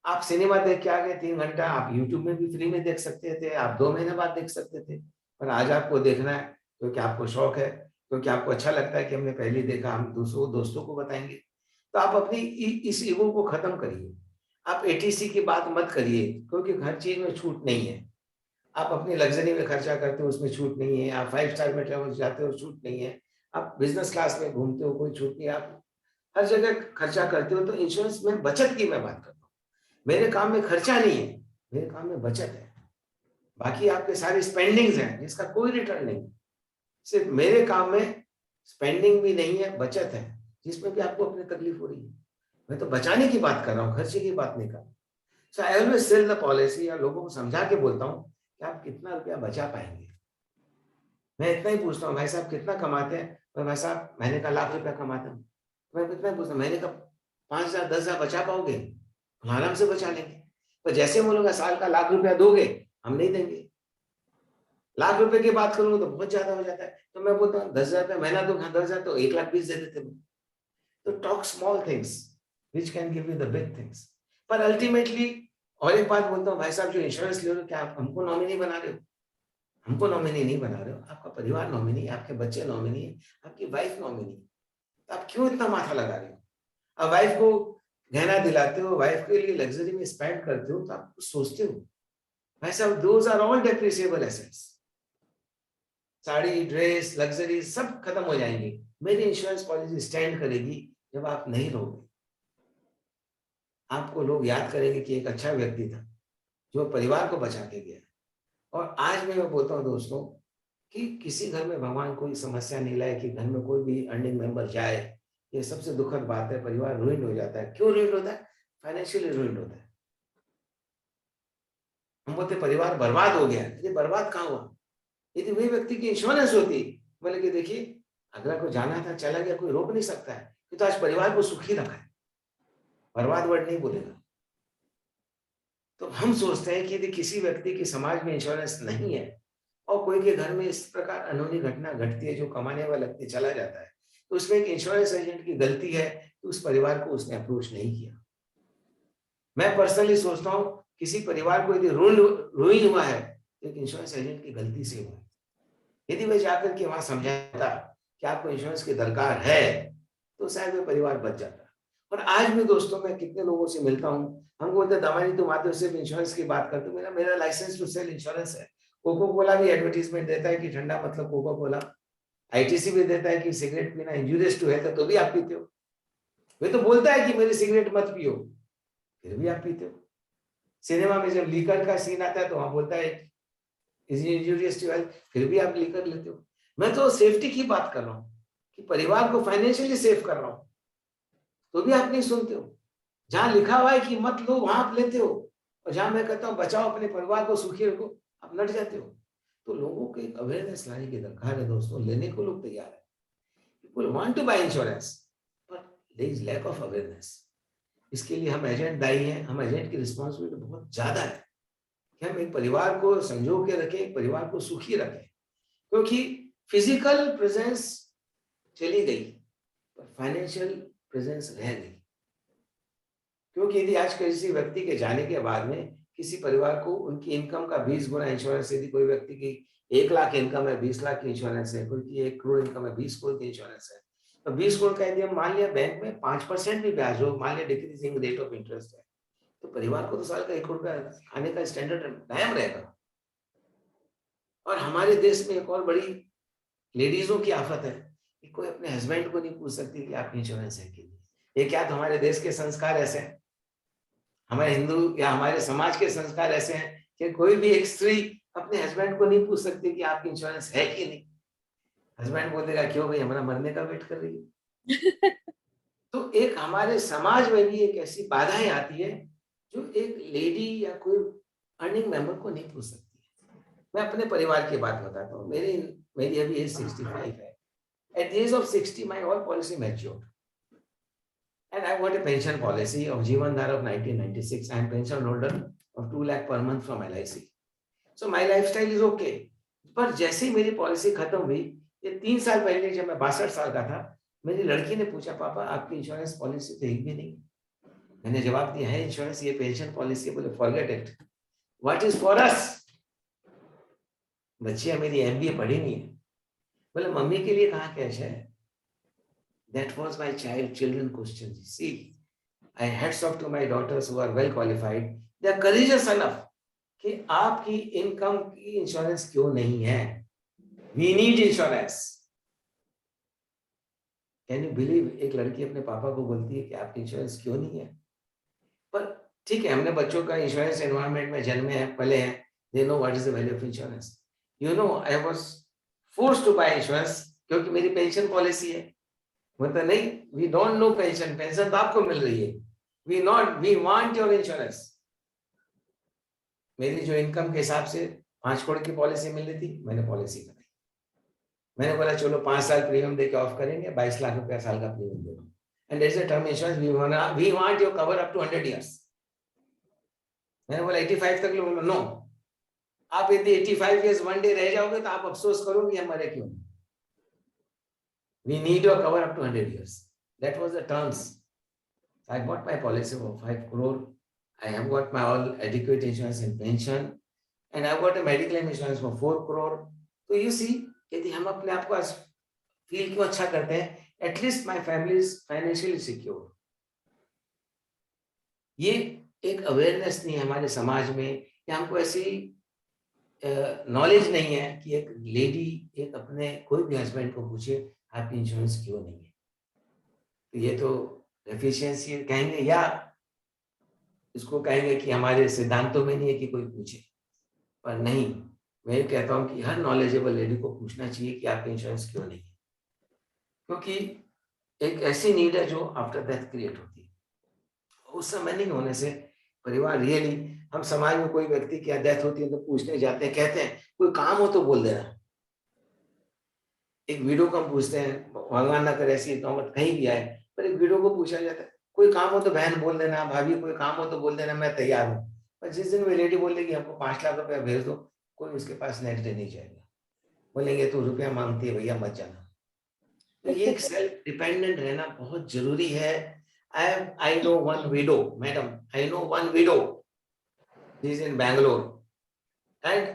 आप सिनेमा देख के आ गए 3 घंटा, आप यूट्यूब में भी फ्री में देख सकते थे, आप 2 महीने बाद देख सकते थे, पर आज आपको देखना है क्योंकि आपको शौक है, क्योंकि आपको अच्छा लगता है कि हमने पहले देखा, हम दूसरों दोस्तों को बताएंगे। तो आप अपनी इस ईगो को खत्म करिए। आप एटीसी की बात मत करिए क्योंकि हर चीज में छूट नहीं है। आप अपनी लग्जरी में खर्चा करते हो, उसमें छूट नहीं है। आप 5 स्टार में ट्रैवल जाते हो, छूट नहीं है। आप बिजनेस क्लास में घूमते हो, कोई छूट नहीं है। आप हर जगह खर्चा करते हो। तो इंश्योरेंस में बचत की मैं बात करता हूँ। मेरे काम में खर्चा नहीं है, मेरे काम में बचत है। बाकी आपके सारे स्पेंडिंग्स हैं जिसका कोई रिटर्न नहीं। सिर्फ मेरे काम में स्पेंडिंग भी नहीं है, बचत है, जिसमें भी आपको अपनी तकलीफ हो रही है। मैं तो बचाने की बात कर रहा हूँ, खर्चे की बात नहीं कर रहा। So I always sell the policy, या लोगों को समझा के बोलता हूँ कि आप कितना रुपया बचा पाएंगे। मैं इतना ही पूछता हूँ, भाई साहब कितना कमाते हैं? भाई साहब महीने का 1,00,000 रुपया कमाता हूँ। मैं इतना ही पूछता हूँ, महीने का 5,000 10,000 बचा पाओगे? आराम से बचा लेंगे। तो जैसे बोलूंगा साल का 1,00,000 रुपया दोगे, हम नहीं देंगे। 1,00,000 रुपए की बात करूंगा तो बहुत ज्यादा हो जाता है। तो मैं बोलता हूँ 10,000 रुपया महीना दो, 10,000 तो 1,20,000 दे देते। तो talk small things which can give you the big things. पर अल्टीमेटली और एक बात बोलता हूँ, भाई साहब जो इंश्योरेंस ले रहे हो, क्या आप हमको नॉमिनी बना रहे हो? हमको नॉमिनी नहीं बना रहे हो, आपका परिवार नॉमिनी है, आपके बच्चे नॉमिनी है, आपकी वाइफ नॉमिनी है। तो आप क्यों इतना माथा लगा रहे हो? अब वाइफ को गहना दिलाते हो, वाइफ के लिए लग्जरी में स्पेंड करते हो, तो आप कुछ सोचते हो? भाई साहब those are all depreciable assets. Sari, dress, luxury सब खत्म हो जाएंगी। मेरी इंश्योरेंस पॉलिसी स्टैंड करेगी जब आप नहीं रहोगे। आपको लोग याद करेंगे कि एक अच्छा व्यक्ति था जो परिवार को बचा के गया। और आज मैं बोलता हूँ दोस्तों कि किसी घर में भगवान कोई समस्या नहीं लाए कि घर में कोई भी अर्निंग मेंबर जाए। ये सबसे दुखद बात है, परिवार रुइंड हो जाता है। क्यों रुइंड होता है? फाइनेंशियली रुइंड होता है। हम बोलते परिवार बर्बाद हो गया, ये बर्बाद कहाँ हुआ? यदि वही व्यक्ति की इंश्योरेंस होती, बोले कि देखिए अगला को जाना था चला गया, कोई रोक नहीं सकता है, तो आज परिवार को सुखी रखा है, बर्बाद वर्ड नहीं बोलेगा। तो हम सोचते हैं कि यदि किसी व्यक्ति की समाज में इंश्योरेंस नहीं है और कोई के घर में इस प्रकार अनहोनी घटना घटती है, जो कमाने वाला व्यक्ति चला जाता है, तो उसमें एक इंश्योरेंस एजेंट की गलती है कि उस परिवार को उसने अप्रोच नहीं किया। मैं पर्सनली सोचता हूँ किसी परिवार को यदि रुइन हुआ है तो एक इंश्योरेंस एजेंट की गलती से हुआ। यदि वह जाकर के वहां समझाता कि आपको इंश्योरेंस की दरकार है, तो शायद वह परिवार बच जाता। और आज भी दोस्तों मैं कितने लोगों से मिलता हूँ, हम बोलते दमानी तुम आते हो सिर्फ इंश्योरेंस की बात करते हो। मेरा लाइसेंस टू सेल इंश्योरेंस है। कोको कोला भी एडवर्टीजमेंट देता है कि ठंडा मतलब कोको कोला। आईटीसी भी देता है कि सिगरेट पीना इंजूरियस टू हेल्थ है, तो भी आप पीते हो। वे तो बोलता है कि मेरी सिगरेट मत पियो, फिर भी आप पीते हो। सिनेमा में जब लीकर का सीन आता है तो वहां बोलता है इज इंजूरियस टू हेल्थ, फिर भी आप लीकर लेते हो। मैं तो सेफ्टी की बात कर रहा हूँ कि परिवार को फाइनेंशियली सेफ कर रहा हूँ, तो भी आप नहीं सुनते हो। जहां लिखा हुआ है कि मत लो वहां आप लेते हो, और जहां मैं कहता हूँ बचाओ अपने परिवार को सुखी रखो, आप लड़ जाते हो। तो लोगों को एक अवेयरनेस लाने की दरकार है दोस्तों। लेने को लोग तैयार है, people want to buy insurance, but there is lack of awareness. इसके लिए हम एजेंट दायी हैं। हम एजेंट की रिस्पॉन्सिबिलिटी बहुत ज्यादा है कि हम एक परिवार को संजो के रखें, एक परिवार को सुखी रखें। क्योंकि फिजिकल प्रेजेंस चली गई, फाइनेंशियल प्रेजेंस रह गई। क्योंकि यदि आज किसी व्यक्ति के जाने के बाद में किसी परिवार को उनकी इनकम का 20 गुना इंश्योरेंस, यदि कोई व्यक्ति की 1 लाख इनकम है, 20 लाख की इंश्योरेंस है, कोई की 1 करोड़ इनकम है, 20 करोड़ की इंश्योरेंस है, तो 20 करोड़ का यदि हम मान लिया बैंक में 5% भी ब्याज हो, मान लिया डिक्रीजिंग रेट ऑफ इंटरेस्ट है, तो परिवार को तो साल का 1 करोड़ रुपया खाने का स्टैंडर्ड कायम रहेगा। और हमारे देश में एक और बड़ी लेडीजों की आफत है कि कोई अपने हस्बैंड को नहीं पूछ सकती कि आपकी इंश्योरेंस है कि नहीं। ये क्या तो हमारे देश के संस्कार ऐसे हैं, हमारे हिंदू या हमारे समाज के संस्कार ऐसे हैं कि कोई भी एक स्त्री अपने हस्बैंड को नहीं पूछ सकती कि आपकी इंश्योरेंस है कि नहीं। हस्बैंड बोलेगा क्यों भाई, हमारा मरने का वेट कर रही है। तो एक हमारे समाज में भी एक ऐसी बाधाएं आती है जो एक लेडी या कोई अर्निंग मेंबर को नहीं पूछ सकती। मैं अपने परिवार की बात बताता हूँ। मेरी अभी एज 65 है। At the age of 60, my all policy matured. And I got a pension policy of Jeevan Dhar of 1996. I am pension holder of 2 lakh per month from LIC. So my lifestyle is okay. पर जैसे ही मेरी policy खत्म हुई, ये 3 साल पहले जब मैं 62 साल का था, मेरी लड़की ने पूछा, पापा आपकी इंश्योरेंस पॉलिसी तो एक भी नहीं। मैंने जवाब दिया है इंश्योरेंस, ये पेंशन पॉलिसी। बोले forget it, what is for us. बच्चियां मेरी MBA पढ़ी नहीं है। बोले मम्मी के लिए कहाँ कैश है। That was my children question. See, I hats off to my daughters who are well qualified. They are courageous enough कि आपकी इनकम की इंश्योरेंस क्यों नहीं है। We need insurance. Can you believe एक लड़की अपने पापा को बोलती है कि आपकी इंश्योरेंस क्यों नहीं है। पर ठीक है, हमने बच्चों का इंश्योरेंस एनवायरनमेंट में जन्मे हैं, पले हैं। They know what is the value of insurance. You know, I was forced to buy insurance क्योंकि मेरी पेंशन पॉलिसी है। मतलब नहीं, we don't know pension, pension तो आपको मिल रही है। We want your insurance. मेरी जो इनकम के हिसाब से 5 करोड़ की पॉलिसी मिल रही थी, मैंने पॉलिसी कराई। मैंने बोला चलो 5 साल प्रीमियम देके ऑफ करेंगे, 22 लाख रुपया साल का प्रीमियम दे दो। And as a term insurance we want your cover up to 100 years. मैंने बोला 85 तक लो। नो, आप यदि 85 इयर्स वन डे रह जाओगे तो आप अफसोस करोगे हमारे क्यों। We need your cover up to 100 years. That was the terms. I bought my policy for 5 crore. I have got my all adequate insurance and pension, and I got a medical insurance for 4 crore. So you see, यदि हम अपने आप को feel क्यों अच्छा करते हैं, at least my family is financially secure. ये एक अवेयरनेस नहीं है हमारे समाज में, या हमको ऐसी नॉलेज नहीं है कि एक लेडी एक अपने कोई भी हस्बैंड को पूछे आपकी इंश्योरेंस क्यों नहीं है। तो ये तो डेफिशिएंसी कहेंगे, या इसको कहेंगे कि हमारे सिद्धांतों में नहीं है कि कोई पूछे। पर नहीं, मैं कहता हूं कि हर नॉलेजेबल लेडी को पूछना चाहिए कि आपकी इंश्योरेंस क्यों नहीं है। क्योंकि एक ऐसी नीड है जो आफ्टर डेथ क्रिएट होती है। उस समय नहीं होने से परिवार रियली, हम समाज में कोई व्यक्ति की डेथ होती है तो पूछने जाते हैं, कहते हैं कोई काम हो तो बोल देना। एक वीडियो को हम पूछते हैं, भगवान ना करे ऐसी नौबत कहीं भी आए, पर एक वीडियो को पूछा जाता है कोई काम हो तो बहन बोल देना, भाभी कोई काम हो तो बोल देना, मैं तैयार हूँ। पर जिस दिन वो लेडी बोल देगी हमको 5 लाख रुपया भेज दो, कोई उसके पास नेक्स्ट डे नहीं जाएगा। बोलेंगे तो रुपया मांगती है भैया मत जाना। तो ये एक सेल्फ डिपेंडेंट रहना बहुत जरूरी है। I know one widow, madam. I know one widow. She is in Bangalore, and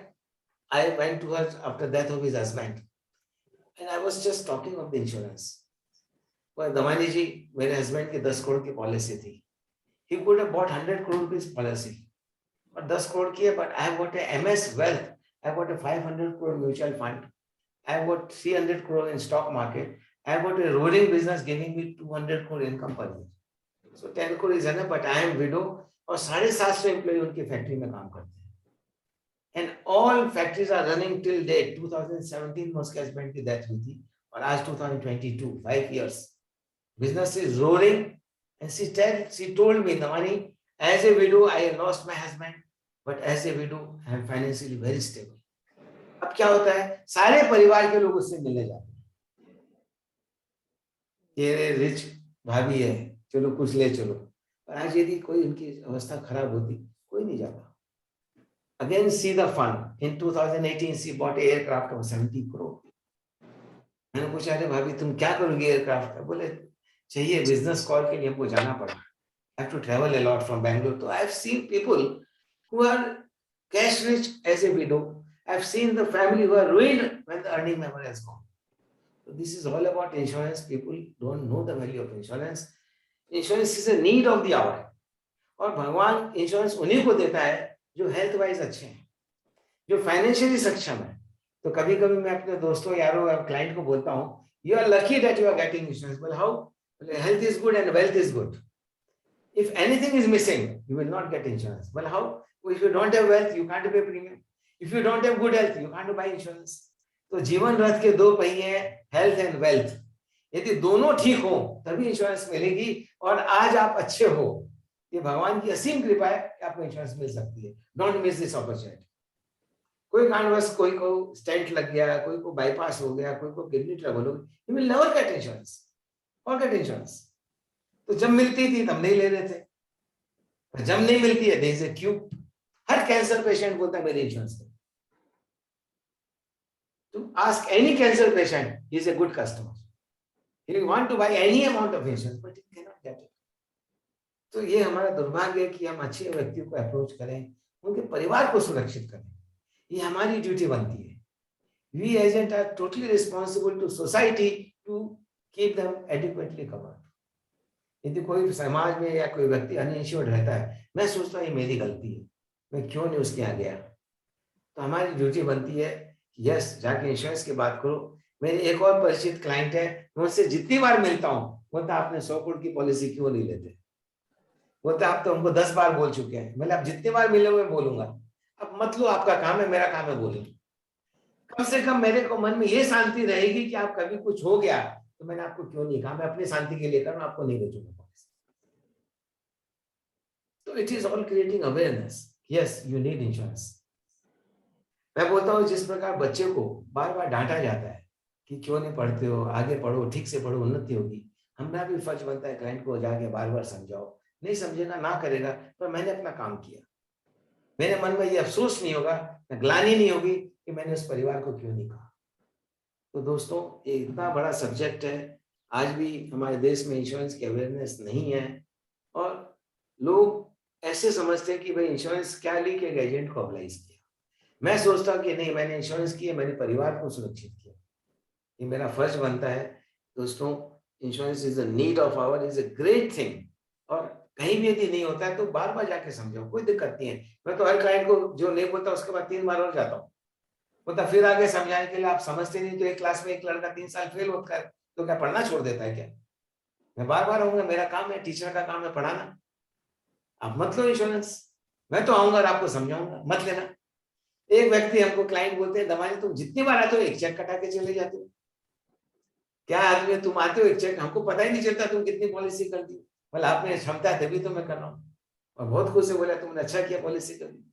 I went to her after death of his husband, and I was just talking of the insurance. Well, Damani ji, मेरे husband की 10 करोड़ की policy थी. He could have bought 100 crore rupees policy, और 10 करोड़ की है. But I have got a MS Wealth. I have got a 500 crore mutual fund. I have got 300 crore in stock market. I have got a roaring business giving me 200 crore income per year. So 10 crore is enough, but I am widow, और 750 employ उनकी factory में काम करते हैं, and all factories are running till date. 2017 में उसके husband की death हुई थी, और आज 2022, 5 years, business is roaring. And she told me, Namani, as a widow I lost my husband, but as a widow I am financially very stable. अब क्या होता है, सारे परिवार के लोग उससे मिलने जाते हैं, ये रिच भाभी है, चलो कुछ ले चलो। पर आज यदि कोई उनकी अवस्था खराब होती, कोई नहीं जाता। Again, see the fund. In 2018, she bought an aircraft of 70 crore. मैंने पूछा, अरे भाभी तुम क्या करोगी एयरक्राफ्ट का? बोले चाहिए, बिजनेस कॉल के लिए हमको जाना पड़ा, I have to travel a lot from Bangalore. So I have seen people who are cash rich as a widow. I have seen the family who are ruined when the earning member has gone. So this is all about insurance. People don't know the value of insurance. Insurance is a need of the hour. और भगवान insurance उन्हीं को देता है जो health wise अच्छे हैं, जो फाइनेंशियली सक्षम है। तो कभी कभी मैं अपने दोस्तों, यारों और क्लाइंट को बोलता हूँ, you are lucky that you are getting insurance. बोले how? Health is good and wealth is good. If anything is missing, you will not get insurance. Well, how? Well, if you don't have wealth, you can't pay premium. If you don't have good health, you can't buy insurance. तो जीवन रथ के दो पहिए हैं, health and wealth. यदि दोनों ठीक हो तभी इंश्योरेंस मिलेगी। और आज आप अच्छे हो, ये भगवान की असीम कृपा है कि आपको इंश्योरेंस मिल सकती है। Don't miss this opportunity. कोई कारणवश कोई को स्टेंट लग गया, कोई को बाईपास हो गया, कोई को किडनी ट्रबल हो गई, you will never get insurance. और गेट इंश्योरेंस तो जब मिलती थी तब नहीं ले रहे थे, जब नहीं मिलती है देयर इज अ क्यू। हर कैंसर पेशेंट बोलता है मेरे insurance. To ask any cancer patient, he is a good customer. He will want to buy any amount of insurance, but he cannot get it. तो ये हमारा दुर्भाग्य है कि हम अच्छे व्यक्तियों को अप्रोच करें, उनके परिवार को सुरक्षित करें, ये हमारी ड्यूटी बनती है। We agents are totally responsible to society to keep them adequately covered. यदि कोई समाज में या कोई व्यक्ति अनइंश्योर्ड रहता है, मैं सोचता हूँ ये मेरी गलती है, मैं क्यों नहीं उसके यहाँ गया। तो हमारी ड्यूटी बनती है कि यस, जाके इंश्योरेंस की बात करो। मेरे एक और परिचित क्लाइंट है, मैं उससे जितनी बार मिलता हूँ बोलता आपने 100 करोड़ की पॉलिसी क्यों नहीं लेते। बोलता आप तो हमको 10 बार बोल चुके हैं। मतलब आप जितनी बार मिले हुए बोलूंगा, अब मत लो, आपका काम है, मेरा काम है बोले। कम से कम मेरे को मन में ये शांति रहेगी कि आप कभी कुछ हो गया तो मैंने आपको क्यों नहीं कहा, मैं अपनी शांति के लिए कर रहा हूं, आपको नहीं बेचूंगा। तो it is all creating awareness. Yes, you need insurance. मैं बोलता हूँ जिस प्रकार बच्चे को बार बार डांटा जाता है कि क्यों नहीं पढ़ते हो, आगे पढ़ो, ठीक से पढ़ो, उन्नति होगी, हमारा भी फर्ज बनता है क्लाइंट को जाके बार बार समझाओ। नहीं समझेगा, ना करेगा, पर मैंने अपना काम किया, मेरे मन में ये अफसोस नहीं होगा, ग्लानि नहीं होगी कि मैंने उस परिवार को क्यों नहीं कहा। तो दोस्तों, ये इतना बड़ा सब्जेक्ट है, आज भी हमारे देश में इंश्योरेंस की अवेयरनेस नहीं है और लोग ऐसे समझते हैं कि भाई इंश्योरेंस क्या ली कि एजेंट को अप्लाई किया। मैं सोचता हूँ कि नहीं, मैंने इंश्योरेंस किया, मैंने परिवार को सुरक्षित किया, ये मेरा फर्ज बनता है। दोस्तों, insurance is a need of our, is a great thing. और कहीं भी यदि नहीं होता है तो बार बार जाके समझाओ, कोई दिक्कत नहीं है। मैं तो हर क्लाइंट को जो नहीं बोलता उसके बाद 3 बार और जाता हूँ, बोलता फिर आगे समझाने के लिए आप समझते नहीं। तो एक क्लास में एक लड़का 3 साल फेल होता है तो क्या पढ़ना छोड़ देता है क्या? मैं बार बार आऊंगा, मेरा काम है, टीचर का काम है पढ़ाना। आप मत लो इंश्योरेंस, मैं तो आऊंगा और आपको समझाऊंगा, मत लेना। एक व्यक्ति हमको क्लाइंट बोलते हैं, दमानी तुम जितनी बार आते हो एक चेक कटा के चले जाते हो, क्या आदमी है, तुम आते हो एक चेक, हमको पता ही नहीं चलता तुम कितनी पॉलिसी कर दी। बोले आपने क्षमता है तभी तो मैं कर रहा हूँ। और बहुत खुश से बोला तुमने अच्छा किया पॉलिसी कर दी।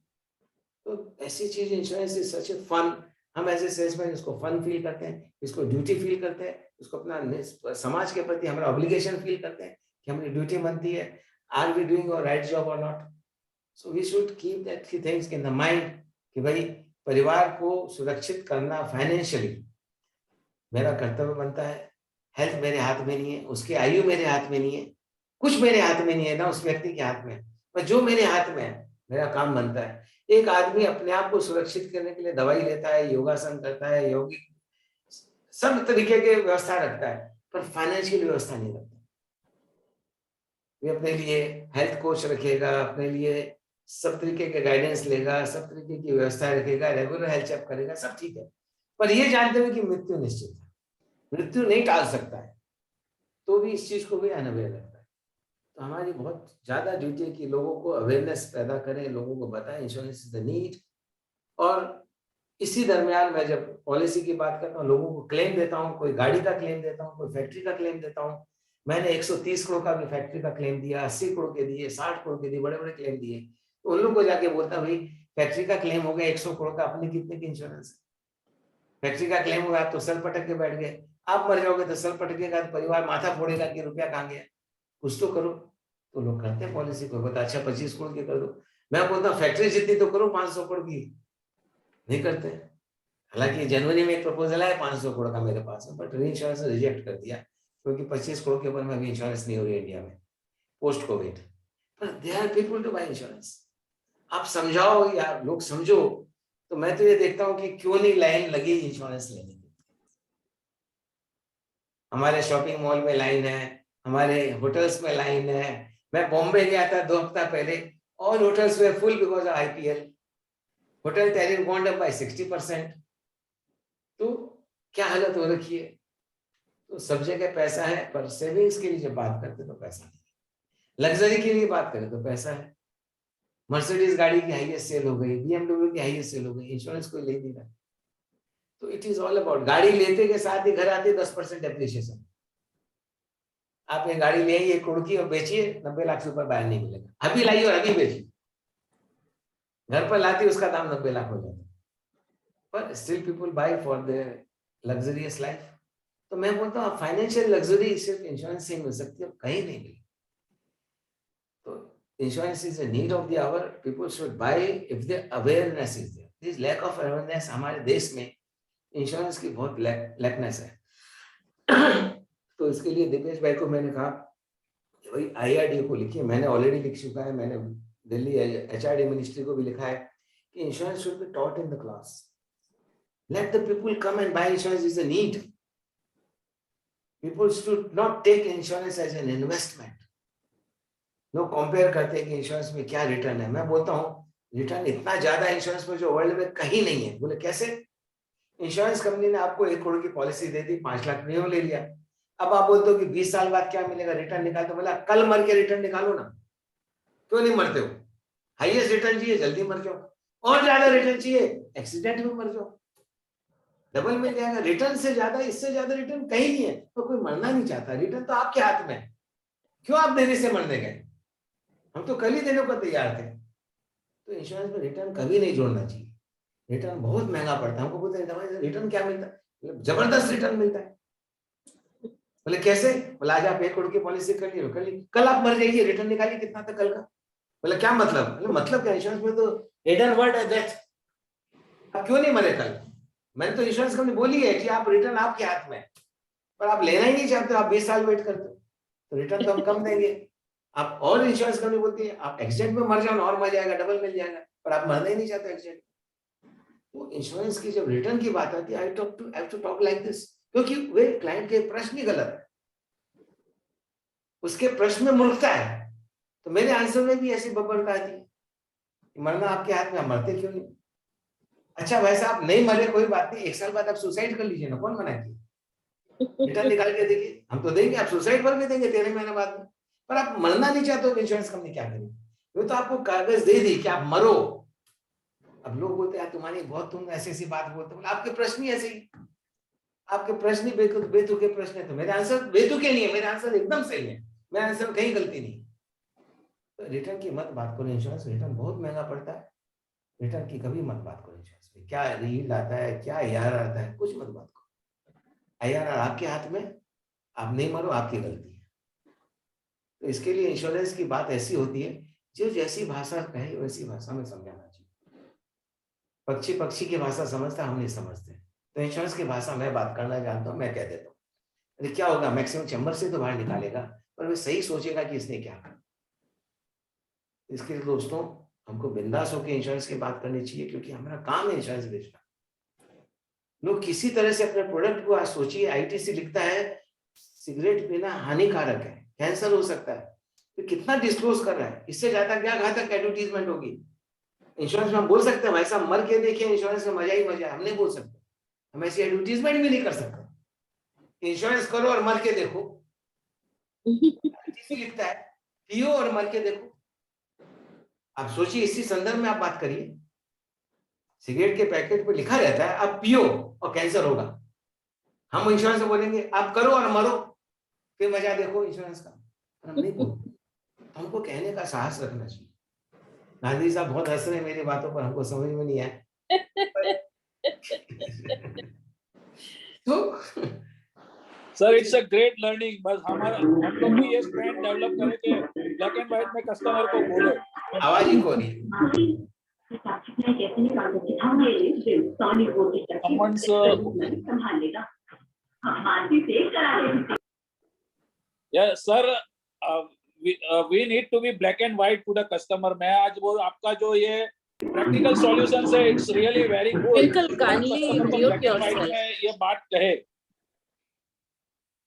तो ऐसी चीज insurance is such a fun. हम एज ए सेल्समैन इसको फन फील करते हैं, इसको ड्यूटी फील करते हैं, इसको अपना समाज के प्रति हमारा ऑब्लिगेशन फील करते हैं कि हमारी ड्यूटी बनती है। Are we doing our right job और not? So we should keep that three things in the mind कि भाई परिवार को सुरक्षित करना फाइनेंशियली मेरा कर्तव्य बनता है। हेल्थ मेरे हाथ में नहीं है, उसकी आयु मेरे हाथ में नहीं है, कुछ मेरे हाथ में नहीं है, ना उस व्यक्ति के हाथ में है, पर जो मेरे हाथ में है मेरा काम बनता है। एक आदमी अपने आप को सुरक्षित करने के लिए दवाई लेता है, योगासन करता है, यौगिक सब तरीके की व्यवस्था रखता है, पर फाइनेंशियल व्यवस्था नहीं रखता। वे अपने लिए हेल्थ कोच रखेगा, अपने लिए सब तरीके के गाइडेंस लेगा, सब तरीके की व्यवस्था रखेगा, रेगुलर हेल्थ चेक करेगा, सब ठीक है, पर ये जानते हुए कि मृत्यु निश्चित है, मृत्यु नहीं टाल सकता है, तो भी इस चीज को भी अनअवेयर रहता है। तो हमारी बहुत ज्यादा ड्यूटी है कि लोगों को अवेयरनेस पैदा करें, लोगों को बताएं इंश्योरेंस इज द नीड। और इसी दरमियान मैं जब पॉलिसी की बात करता हूँ, लोगों को क्लेम देता हूँ, कोई गाड़ी का क्लेम देता हूँ, कोई फैक्ट्री का क्लेम देता हूँ। मैंने 130 करोड़ का भी फैक्ट्री का क्लेम दिया, 80 करोड़ के दिए, 60 करोड़ के दिए, बड़े बड़े क्लेम दिए। तो उन लोगों को जाके बोलता भाई फैक्ट्री का क्लेम हो गया 100 करोड़ का, अपने कितने की इंश्योरेंस है? फैक्ट्री का क्लेम होगा, आप तो सर पटक के बैठ गए, आप मर जाओगे तो सर पटकेगा, तो परिवार माथा फोड़ेगा कि रुपया कहाँ गया, कुछ तो करो। तो लोग करते हैं पॉलिसी को, बता अच्छा 25 करोड़ की कर दो। मैं बोलता हूँ फैक्ट्री जितनी तो करो 500 करोड़ की, नहीं करते। हालांकि जनवरी में एक प्रपोजल आया 500 करोड़ का मेरे पास में, बट री इंश्योरेंस ने रिजेक्ट कर दिया। क्योंकि 25 करोड़ के ऊपर में अभी इंश्योरेंस नहीं हो रही इंडिया में पोस्ट कोविड, पर there are people to buy insurance. आप समझाओ या लोग समझो, तो मैं तो ये देखता हूँ कि क्यों नहीं लाइन लगी इंश्योरेंस लेने की। हमारे शॉपिंग मॉल में लाइन है, हमारे होटल्स में लाइन है। मैं बॉम्बे गया था 2 हफ्ता पहले, all hotels way full because of IPL। Hotel tariff gone up by 60%। तो क्या हालत हो रखी है। तो सब जगह पैसा है, पर सेविंग्स के लिए जब बात करते तो पैसा नहीं। लग्जरी के लिए बात करें तो पैसा है। मर्सिडीज गाड़ी की हाईएस्ट सेल हो गई, BMW की हाईएस्ट सेल हो गई, इंश्योरेंस कोई ले नहीं रहा। तो इट इज ऑल अबाउट, गाड़ी लेते के साथ ही घर आते 10% डेप्रिसिएशन। आप ये गाड़ी ले 1 करोड़ की और बेचिए, 90 लाख से ऊपर बाहर नहीं मिलेगा। अभी लाइए और अभी बेचिए, घर पर लाते उसका दाम 90 लाख हो जाता है, पर still people buy for their luxurious life. तो मैं बोलता हूँ फाइनेंशियल लग्जरी सिर्फ इंश्योरेंस से ही मिल सकती है, कहीं नहीं मिली। तो insurance is a need of the hour, people should buy if the awareness is there. This lack of awareness हमारे देश में इंश्योरेंस की बहुत लैकनेस है। तो इसके लिए दिपेश भाई को मैंने कहा कि भाई IRDA को लिखिए, मैंने ऑलरेडी लिख चुका है, मैंने दिल्ली HRD मिनिस्ट्री को भी लिखा है कि insurance should be taught in the class. Let the people come and buy insurance is a need. People should not take insurance as an investment. लोग कंपेयर करते हैं कि इंश्योरेंस में क्या रिटर्न है। मैं बोलता हूँ रिटर्न इतना ज्यादा इंश्योरेंस में जो वर्ल्ड में कहीं नहीं है। बोले कैसे? इंश्योरेंस कंपनी ने आपको 1 करोड़ की पॉलिसी दे दी, 5 लाख प्रीमियम ले लिया। अब आप बोलते हो कि 20 साल बाद क्या मिलेगा, रिटर्न निकाल। तो बोला कल मर के रिटर्न निकालो ना, क्यों नहीं मरते हो? हाईएस्ट रिटर्न चाहिए, जल्दी मर जाओ। और ज्यादा रिटर्न चाहिए, एक्सीडेंट में मर जाओ, डबल मिल जाएगा। रिटर्न से ज्यादा, इससे ज्यादा रिटर्न कहीं नहीं है। तो कोई मरना नहीं चाहता, रिटर्न तो आपके हाथ में है। क्यों आप देने से मरने गए? हम तो कल ही देने को तैयार थे। तो इंश्योरेंस में रिटर्न कभी नहीं जोड़ना चाहिए। रिटर्न बहुत महंगा पड़ता है। हमको बोलते हैं रिटर्न क्या मिलता है? जबरदस्त रिटर्न मिलता है। बोले कैसे? बोले आज आप 1 करोड़ की पॉलिसी कर ली, कल आप मर जाइए, रिटर्न निकालिए कितना था कल का। बोले क्या मतलब? बोले मतलब क्या, इंश्योरेंस में तो हिडन वर्ड है डेथ। आप क्यों नहीं मरे कल? मैंने तो इंश्योरेंस कंपनी बोली है कि आप रिटर्न आपके हाथ में है, पर आप लेना ही नहीं चाहते, आप 20 साल वेट करते हो, तो रिटर्न तो हम कम देंगे। आप और इंश्योरेंस कंपनी बोलती है आप एक्सीडेंट में मर जाओ ना और मर जाएगा, डबल मिल जाएगा, पर आप मरना ही नहीं चाहते एक्सीडेंट। तो इंश्योरेंस की जब रिटर्न की बात आती है, I have to talk like this, क्योंकि वे क्लाइंट के प्रश्न ही गलत है, उसके प्रश्न में मूर्खता है। तो मेरे आंसर में भी ऐसी बब्बरता आती है, मरना आपके हाथ में, मरते क्यों नहीं? अच्छा वैसे आप नहीं मरे कोई बात नहीं, 1 साल बाद आप सुसाइड कर लीजिए ना, कौन मना किया? रिटर्न निकाल के देखिए, हम तो देंगे, आप सुसाइड पर भी देंगे 13 महीने बाद में, पर आप मरना नहीं चाहते हो, इंश्योरेंस कंपनी क्या करेगी? वो तो आपको कागज दे दी कि आप मरो। अब लोग बोलते हैं तुम्हारी बहुत, तुम ऐसी बात बोलते हो। आपके प्रश्न ही ऐसे ही, आपके प्रश्न ही बेतुके प्रश्न है। तो मेरे आंसर बेतुके नहीं है, मेरे आंसर एकदम सही है, मेरे आंसर में कहीं गलती नहीं। तो रिटर्न की मत बात करो, इंश्योरेंस रिटर्न बहुत महंगा पड़ता है। रिटर्न की कभी मत बात करो। इंश्योरेंस में क्या यील्ड आता है, क्या IRR आता है, कुछ मत बात करो। IRR आपके हाथ में, आप नहीं मरो, आपकी गलती है। तो इसके लिए इंश्योरेंस की बात ऐसी होती है, जो जैसी भाषा कहे वैसी भाषा में समझाना चाहिए। पक्षी की भाषा समझता, हम नहीं समझते। तो इंश्योरेंस की भाषा मैं बात करना जानता हूँ, मैं कह देता हूँ। अरे क्या होगा, मैक्सिमम चैम्बर से तो बाहर निकालेगा, पर वे सही सोचेगा कि इसने क्या कहा। इसके लिए दोस्तों हमको बिंदास होकर इंश्योरेंस की बात करनी चाहिए, क्योंकि हमारा काम है इंश्योरेंस बेचना। लोग किसी तरह से अपने प्रोडक्ट को, आज सोचिए ITC लिखता है सिगरेट पीना हानिकारक है, कैंसर हो सकता है, तो कितना डिस्क्लोज कर रहा है, इससे ज्यादा क्या घातक एडवर्टीजमेंट होगी। इंश्योरेंस में हम बोल सकते हैं भाई साहब मर के देखिए, इंश्योरेंस में मजा ही मजा है, हम नहीं बोल सकते, हम ऐसी एडवर्टीजमेंट भी नहीं कर सकते। इंश्योरेंस करो और मर के देखो, ITC लिखता है पियो और मर के देखो। आप सोचिए, इसी संदर्भ में आप बात करिए, सिगरेट के पैकेट पे लिखा रहता है आप पियो और कैंसर होगा। हम इंश्योरेंस से बोलेंगे आप करो और मरो, फिर मजा देखो इंश्योरेंस का, हम नहीं बोलते। हमको कहने का साहस रखना चाहिए। गांधी साहब बहुत हंस रहे हैं मेरी बातों पर, हमको समझ में नहीं आया। तो sir it's a great learning. बस हम लोग भी ये स्ट्रेंथ डेवलप करें कि ब्लैक एंड व्हाइट में कस्टमर को बोले। आवाज ही को नहीं। Someone's sir we need to be black and white to the customer. मैं आज वो आपका जो ये practical solutions है, it's really very good. बिल्कुल, kindly Customer को mute black and white yourself. में ये बात कहे,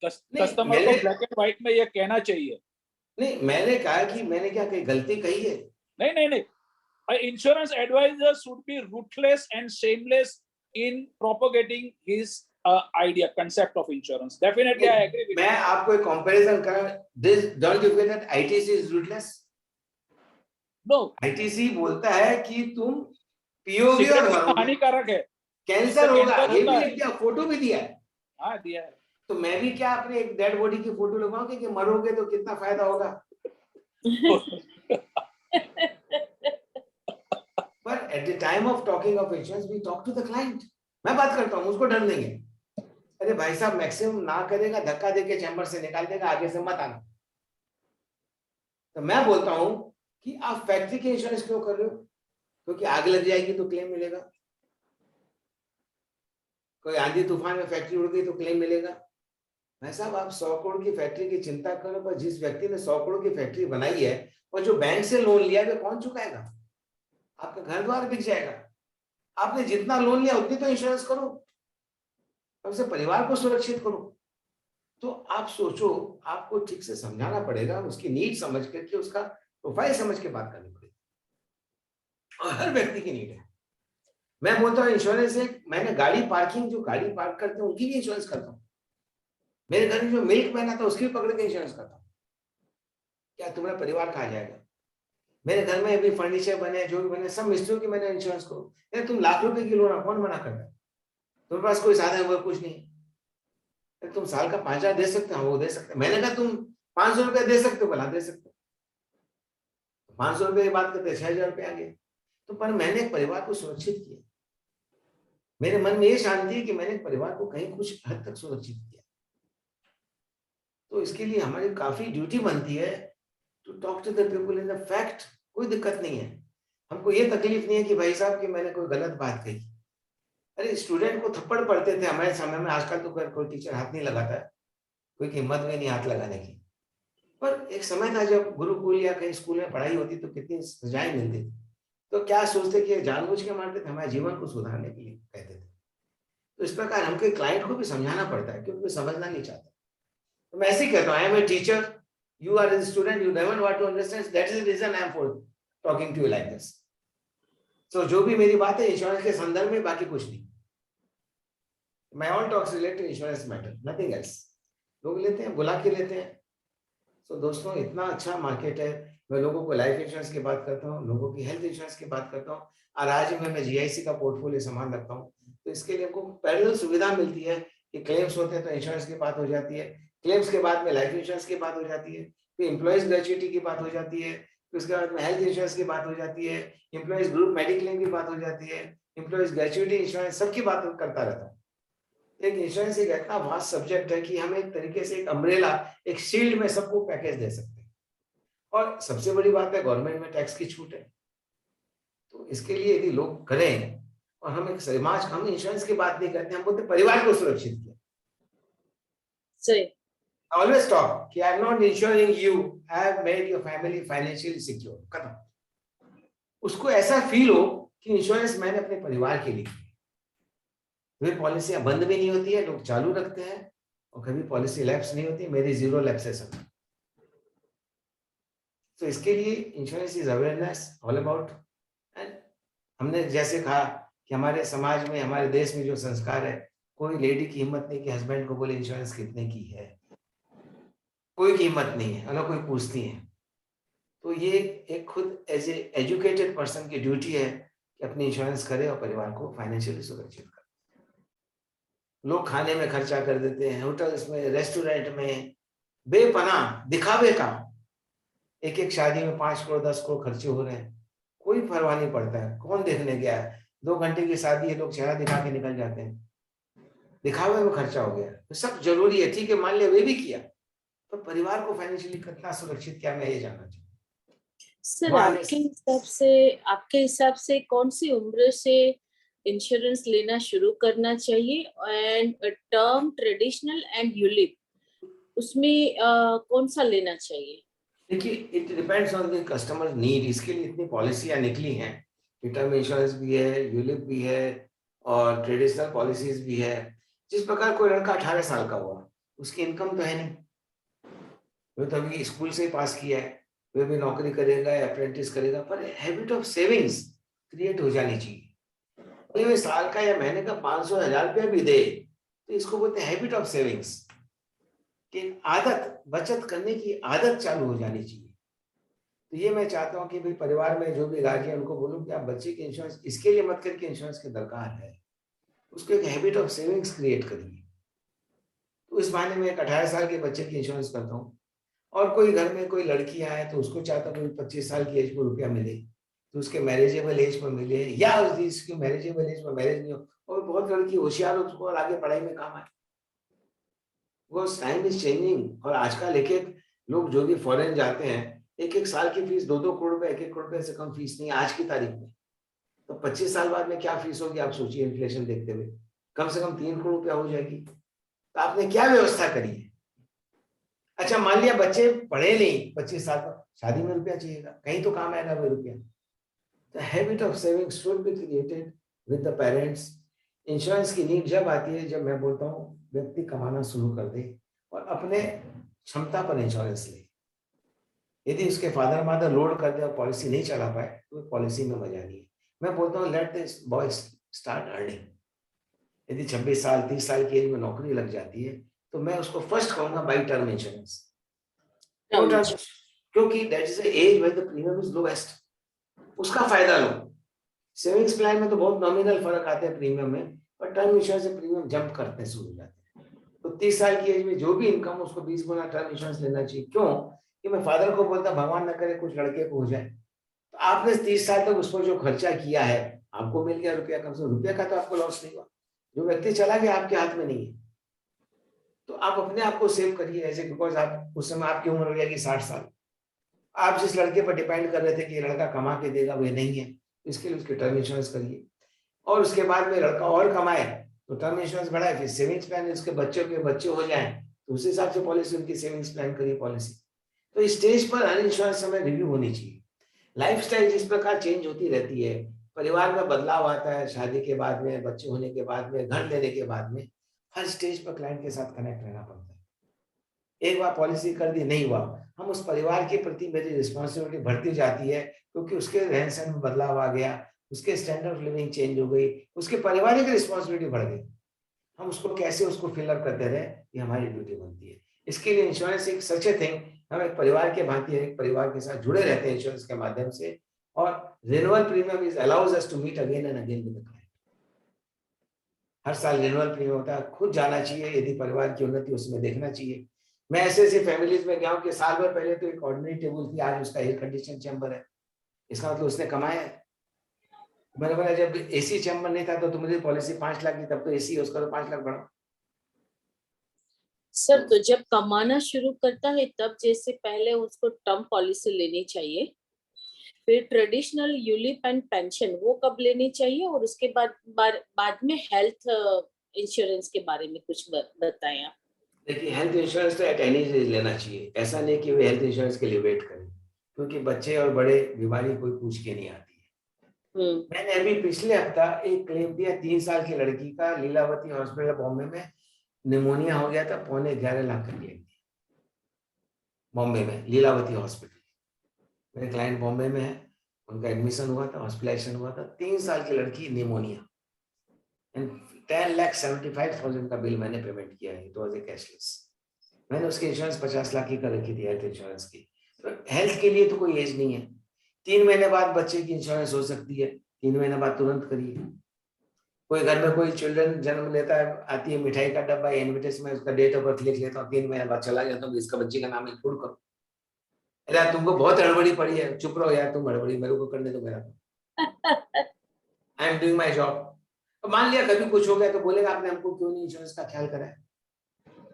कस्टमर को मैंने- ब्लैक एंड व्हाइट में ये कहना चाहिए. नहीं, मैंने कहा कि मैंने क्या कही गलती कही है? नहीं. Insurance advisor should be ruthless and shameless in propagating his idea, concept of insurance. Definitely, I agree with मैं you. आपको एक कंपैरिजन करा. Don't you feel that ITC is ruthless? No, ITC बोलता है कि तुम पियोगे सिगरेट और पीना मरोगे, हानिकारक है. कैंसर होगा. कैंसर ये होता भी है. लिख दिया, फोटो भी दिया है. हाँ, दिया है. तो मैं भी क्या अपने एक डेड बॉडी की फोटो लगाऊंगी कि मरोगे तो कितना फायदा होगा. पर at the time of talking of insurance we talk to the client. मैं बात करता हूँ, उसको डर नहीं है. अरे भाई साहब, मैक्सिमम ना करेगा, धक्का देके चैम्बर से निकाल देगा, आगे से मत आना. तो मैं बोलता हूँ कि आप फैक्ट्री के इंश्योरेंस क्यों कर रहे हो? क्योंकि आग लग जाएगी तो क्लेम मिलेगा. कोई आंधी तूफान में फैक्ट्री उड़ गई तो क्लेम मिलेगा. भाई साहब, आप 100 करोड़ की फैक्ट्री की चिंता करो, पर जिस व्यक्ति ने 100 करोड़ की फैक्ट्री बनाई है और जो बैंक से लोन लिया है, कौन चुकाएगा? आपका घर द्वार बिक जाएगा. आपने जितना लोन लिया उतनी तो इंश्योरेंस करो, कम से परिवार को सुरक्षित करो. तो आप सोचो, आपको ठीक से समझाना पड़ेगा, उसकी नीड समझ करके, उसका प्रोफाइल समझ के बात करनी पड़ेगी. और हर व्यक्ति की नीड है. मैं बोलता हूँ इंश्योरेंस है. मैंने गाड़ी पार्किंग, जो गाड़ी पार्क करते हैं उनकी भी इंश्योरेंस करता हूँ. मेरे घर में जो मिल्क बना था उसकी भी पकड़ के इंश्योरेंस करता हूँ. क्या तुम्हारा परिवार कहा जाएगा? मेरे घर में अभी फर्नीचर बने, जो भी बने, सब मिस्त्रियों की मैंने इंश्योरेंस करो. यार तुम लाख रुपए की लोन, कौन मना करता है? तुम्हारे पास कोई साधन वो कुछ नहीं. तुम साल का 5,000 दे सकते हो, वो दे सकते हैं. मैंने कहा तुम 500 रुपए दे सकते हो, भला दे सकते हो. 500 रुपए की बात करते 6,000 रुपए आ गए. तो पर मैंने एक परिवार को सुरक्षित किया. मेरे मन में ये शांति है कि मैंने परिवार को कहीं कुछ हद तक सुरक्षित किया. तो इसके लिए हमारी काफी ड्यूटी बनती है to talk to the people in the fact. कोई दिक्कत नहीं है. हमको ये तकलीफ नहीं है कि भाई साहब कि मैंने कोई गलत बात कही. अरे स्टूडेंट को थप्पड़ पड़ते थे हमारे समय में, आजकल तो कोई टीचर हाथ नहीं लगाता है, कोई हिम्मत में नहीं हाथ लगाने की. पर एक समय था जब गुरुकुल या कहीं स्कूल में पढ़ाई होती तो कितनी सजाएं मिलती थी. तो क्या सोचते कि जानबूझ के मारते थे? हमारे जीवन को सुधारने के लिए कहते थे. तो इस प्रकार हमके क्लाइंट को भी समझाना पड़ता है, क्योंकि समझना नहीं चाहता. तो मैं ऐसे ही कहता हूँ, I am a teacher, you are a student, you never want to understand, that is the reason I am for talking to you like this. So जो भी मेरी बात है इंश्योरेंस के संदर्भ में, बाकी कुछ नहीं. My all talks relate to insurance matter, nothing else. लोग लेते हैं, बुला के लेते हैं. तो दोस्तों, इतना अच्छा मार्केट है. मैं लोगों को लाइफ इंश्योरेंस की बात करता हूँ, लोगों की हेल्थ इंश्योरेंस की बात करता हूँ, और आज मैं GIC का पोर्टफोलियो संभाल रखता हूँ. तो इसके लिए हमको पैरेलल सुविधा मिलती है कि क्लेम्स होते हैं तो इंश्योरेंस की बात हो जाती है, क्लेम्स के बाद में लाइफ इंश्योरेंस की बात हो जाती है, फिर एम्प्लॉइज ग्रेच्युटी की बात हो जाती है, फिर उसके बाद में हेल्थ इंश्योरेंस की बात हो जाती है, एम्प्लॉइज ग्रुप मेडिक्लेम की बात हो जाती है, एम्प्लॉइज ग्रेच्युटी इंश्योरेंस, सबकी बात करता रहता हूँ. एक इंश्योरेंस एक इतना वास्ट सब्जेक्ट है कि हम एक तरीके से एक अम्ब्रेला, एक शील्ड में सबको पैकेज दे सकते हैं. और सबसे बड़ी बात है, गवर्नमेंट में टैक्स की छूट है. तो इसके लिए यदि लोग करें, और हम एक समाज, हम इंश्योरेंस की बात नहीं करते, हम बोलते परिवार को सुरक्षित किया. सही. ऑलवेज टॉक कि I am not ensuring you, I have made your family financially secure. खत्म. उसको ऐसा फील हो कि इंश्योरेंस मैंने अपने परिवार के लिए की. वे पॉलिसियां बंद भी नहीं होती है, लोग चालू रखते हैं, और कभी पॉलिसी लैप्स नहीं होती. मेरी 0 लैप्सेस है. तो इसके लिए insurance is awareness all about. And हमने जैसे कहा कि हमारे समाज में, हमारे देश में जो संस्कार है, कोई लेडी की हिम्मत नहीं कि हस्बैंड को बोले इंश्योरेंस कितने की है. कोई की हिम्मत नहीं है, और कोई पूछती है. तो ये एक खुद एज ए एजुकेटेड पर्सन की ड्यूटी है कि अपनी इंश्योरेंस करे और परिवार को फाइनेंशियली सुरक्षित करे. लोग खाने में खर्चा कर देते हैं, होटल्स में, रेस्टोरेंट में, बेपनाह दिखावे का. एक शादी में 5 करोड़ 10 करोड़ खर्चे हो रहे हैं, कोई परवाह नहीं पड़ता है. कौन देखने गया है? 2 घंटे की शादी है, लोग चेहरा दिखा के निकल जाते हैं, दिखावे में खर्चा हो गया. तो सब जरूरी है, ठीक है, मान लिया वे भी किया, तो परिवार को फाइनेंशियली कितना सुरक्षित किया, मैं ये जानना चाहूँ. सर, आपके हिसाब से कौन सी उम्र से इंश्योरेंस लेना शुरू करना चाहिए? And term, traditional and ULIP, उसमें कौन सा लेना चाहिए? देखिए, it depends on the customer need. इसके लिए इतनी पॉलिसियां निकली हैं, टर्म इंश्योरेंस भी है, यूलिप भी है और ट्रेडिशनल पॉलिसीज भी है। जिस प्रकार कोई लड़का 18 साल का हुआ, उसकी इनकम तो है नहीं, वो तो अभी स्कूल से ही पास किया है, वो भी नौकरी करेगा या अप्रेंटिस करेगा, पर हैबिट ऑफ सेविंग्स क्रिएट हो जानी चाहिए। वो साल का या महीने का 500-1000 रुपया भी दे, तो इसको बोलते हैं हैबिट ऑफ सेविंग्स, कि आदत, बचत करने की आदत चालू हो जानी चाहिए। तो ये मैं चाहता हूँ कि भाई परिवार में जो भी गार्जियन, उनको बोलूं कि आप बच्चे के इंश्योरेंस इसके लिए मत करके इंश्योरेंस की दरकार है, उसको एक हैबिट ऑफ सेविंग्स क्रिएट करिए। तो इस बहाने में एक 18 साल के बच्चे की इंश्योरेंस करता हूँ, और कोई घर में कोई लड़की आए तो उसको चाहता हूँ 25 साल की एज पर रुपया मिले, तो उसके मैरिजेबल एज पर मिले, या उसकी मैरिजेबल एज पर मैरिज नहीं हो, और बहुत लड़की होशियार हो, उसको और आगे पढ़ाई में काम आए। वो टाइम इज चेंजिंग, और आजकल एक एक लोग जो भी फॉरेन जाते हैं, एक एक साल की फीस 2-2 करोड़ रुपए, 1-1 करोड़ रुपए से कम फीस नहीं आज की तारीख में। तो 25 साल बाद में क्या फीस होगी आप सोचिए, इन्फ्लेशन देखते हुए कम से कम 3 करोड़ रुपया हो जाएगी। तो आपने क्या व्यवस्था करी है? अच्छा, मान लिया बच्चे पढ़े नहीं, 25 साल का, शादी में रुपया चाहिएगा, कहीं तो काम आएगा वो रुपया। The habit of saving should be created with the parents. Insurance की नीड जब आती है, जब मैं बोलता हूँ व्यक्ति कमाना शुरू कर दे और अपने क्षमता पर इंश्योरेंस ले। यदि उसके फादर मदर लोड कर दे और पॉलिसी नहीं चला पाए, तो पॉलिसी में मजा नहीं है। मैं बोलता हूँ let this boy start earning. यदि 26 साल 30 साल की एज में नौकरी लग जाती है, तो मैं उसको फर्स्ट कहूंगा बाई टर्म इंश्योरेंस, क्योंकि that is the age when the premium is lowest. उसका फायदा लो। सेविंग्स प्लान में तो बहुत नॉमिनल फर्क आते हैं प्रीमियम में, पर टर्म इंश्योरेंस से प्रीमियम जंप करते शुरू हो जाते हैं। तो 30 साल की एज में जो भी इनकम, उसको 20 गुना टर्म इंश्योरेंस लेना चाहिए। क्यों? कि मैं फादर को बोलता, भगवान न करे कुछ लड़के को हो जाए, तो आपने 30 साल तक उसको जो खर्चा किया है, आपको मिल गया रुपया, कम से कम रुपया का तो आपको लॉस नहीं हुआ। जो व्यक्ति चला गया आपके हाथ में नहीं है, तो आप अपने आप को सेव करिए ऐसे, बिकॉज आप उस समय आपकी उम्र हो जाएगी 60 साल। आप जिस लड़के पर डिपेंड कर रहे थे कि ये लड़का कमा के देगा, वो नहीं है, इसके लिए उसके टर्म इंश्योरेंस करिए। और उसके बाद में लड़का और कमाए तो टर्म इंश्योरेंस बढ़ाए, फिर सेविंग्स प्लान, उसके बच्चों के बच्चे हो जाए तो उस हिसाब से पॉलिसी, उनकी सेविंग्स प्लान करिए पॉलिसी। तो इस स्टेज पर हर इंश्योरेंस समय रिव्यू होनी चाहिए। लाइफस्टाइल जिस प्रकार चेंज होती रहती है, परिवार में बदलाव आता है, शादी के बाद में, बच्चे होने के बाद में, घर लेने के बाद में, हर स्टेज पर क्लाइंट के साथ कनेक्ट रहना पड़ता है। एक बार पॉलिसी कर दी, नहीं हुआ, हम उस परिवार के प्रति मेरी रिस्पॉन्सिबिलिटी बढ़ती जाती है, क्योंकि उसके रहन सहन में बदलाव आ गया, उसके स्टैंडर्ड ऑफ लिविंग चेंज हो गई, उसके परिवार की रिस्पॉन्सिबिलिटी बढ़ गई। हम उसको कैसे उसको फिलअप करते रहे, ये हमारी ड्यूटी बनती है। इसके लिए इंश्योरेंस एक सच ए थिंग, हम एक परिवार के भांति एक परिवार के साथ जुड़े रहते हैं इंश्योरेंस के माध्यम से, और renewal premium is allows us to meet again and again with the client. हर साल रिन्यूअल प्रीमियम होता है, खुद जाना चाहिए, यदि परिवार की उन्नति उसमें देखना चाहिए। मैं ऐसे ऐसे फैमिलीज में गया हूं कि साल भर पहले तो एक ऑर्डिनरी टेबल थी, आज उसका एयर कंडीशन चैम्बर है। इसका मतलब उसने कमाया है। मैंने बोला जब एसी चैम्बर नहीं था तो तुम्हारी पॉलिसी 5 लाख की, तब तो एसी है, उसका तो 5 लाख बढ़ा। सर, तो जब कमाना शुरू करता है तब जैसे पहले उसको टर्म पॉलिसी लेनी चाहिए, फिर ट्रेडिशनल यूलिप एंड पेंशन वो कब लेनी चाहिए, और उसके बाद में हेल्थ इंश्योरेंस के बारे में कुछ बताएं आप। देखिए, हेल्थ इंश्योरेंस तो एट एनी एज लेना चाहिए। ऐसा नहीं कि वे हेल्थ इंश्योरेंस के लिए वेट करें, क्योंकि बच्चे और बड़े बीमारी कोई पूछ के नहीं आती है। मैंने अभी पिछले हफ्ता एक क्लेम दिया 3 साल की लड़की का, लीलावती हॉस्पिटल बॉम्बे में, निमोनिया हो गया था, 11.25 लाख का क्लेम दिया बॉम्बे में, लीलावती हॉस्पिटल। मेरे क्लाइंट बॉम्बे में है, उनका एडमिशन हुआ था, हॉस्पिटलाइजेशन हुआ था, 3 साल की लड़की, निमोनिया, 10,75,000 का बिल मैंने पेमेंट किया है, तो वाज ए कैशलेस। मैंने उसकी इंश्योरेंस 50 लाख की कर रखी थी, हेल्थ इंश्योरेंस की। तो हेल्थ के लिए तो कोई एज नहीं है। 3 महीने बाद बच्चे की इंश्योरेंस हो सकती है, 3 महीने बाद तुरंत करिए। कोई घर में कोई चिल्ड्रन जन्म लेता है, आती है मिठाई का डब्बा, इनविटेशन में उसका डेट ऑफ बर्थ लिख लेता हूँ, 3 महीने बाद चला जाता हूँ, इसका बच्चे का नाम इंक्लूड करो। अरे तुमको बहुत हड़बड़ी पड़ी है, चुप रहो यार, तुम हड़बड़ी मेरे को करने दो, मेरा I am doing my job. तो मान लिया कभी कुछ हो गया तो बोलेगा आपने हमको क्यों नहीं इंश्योरेंस का ख्याल करा है,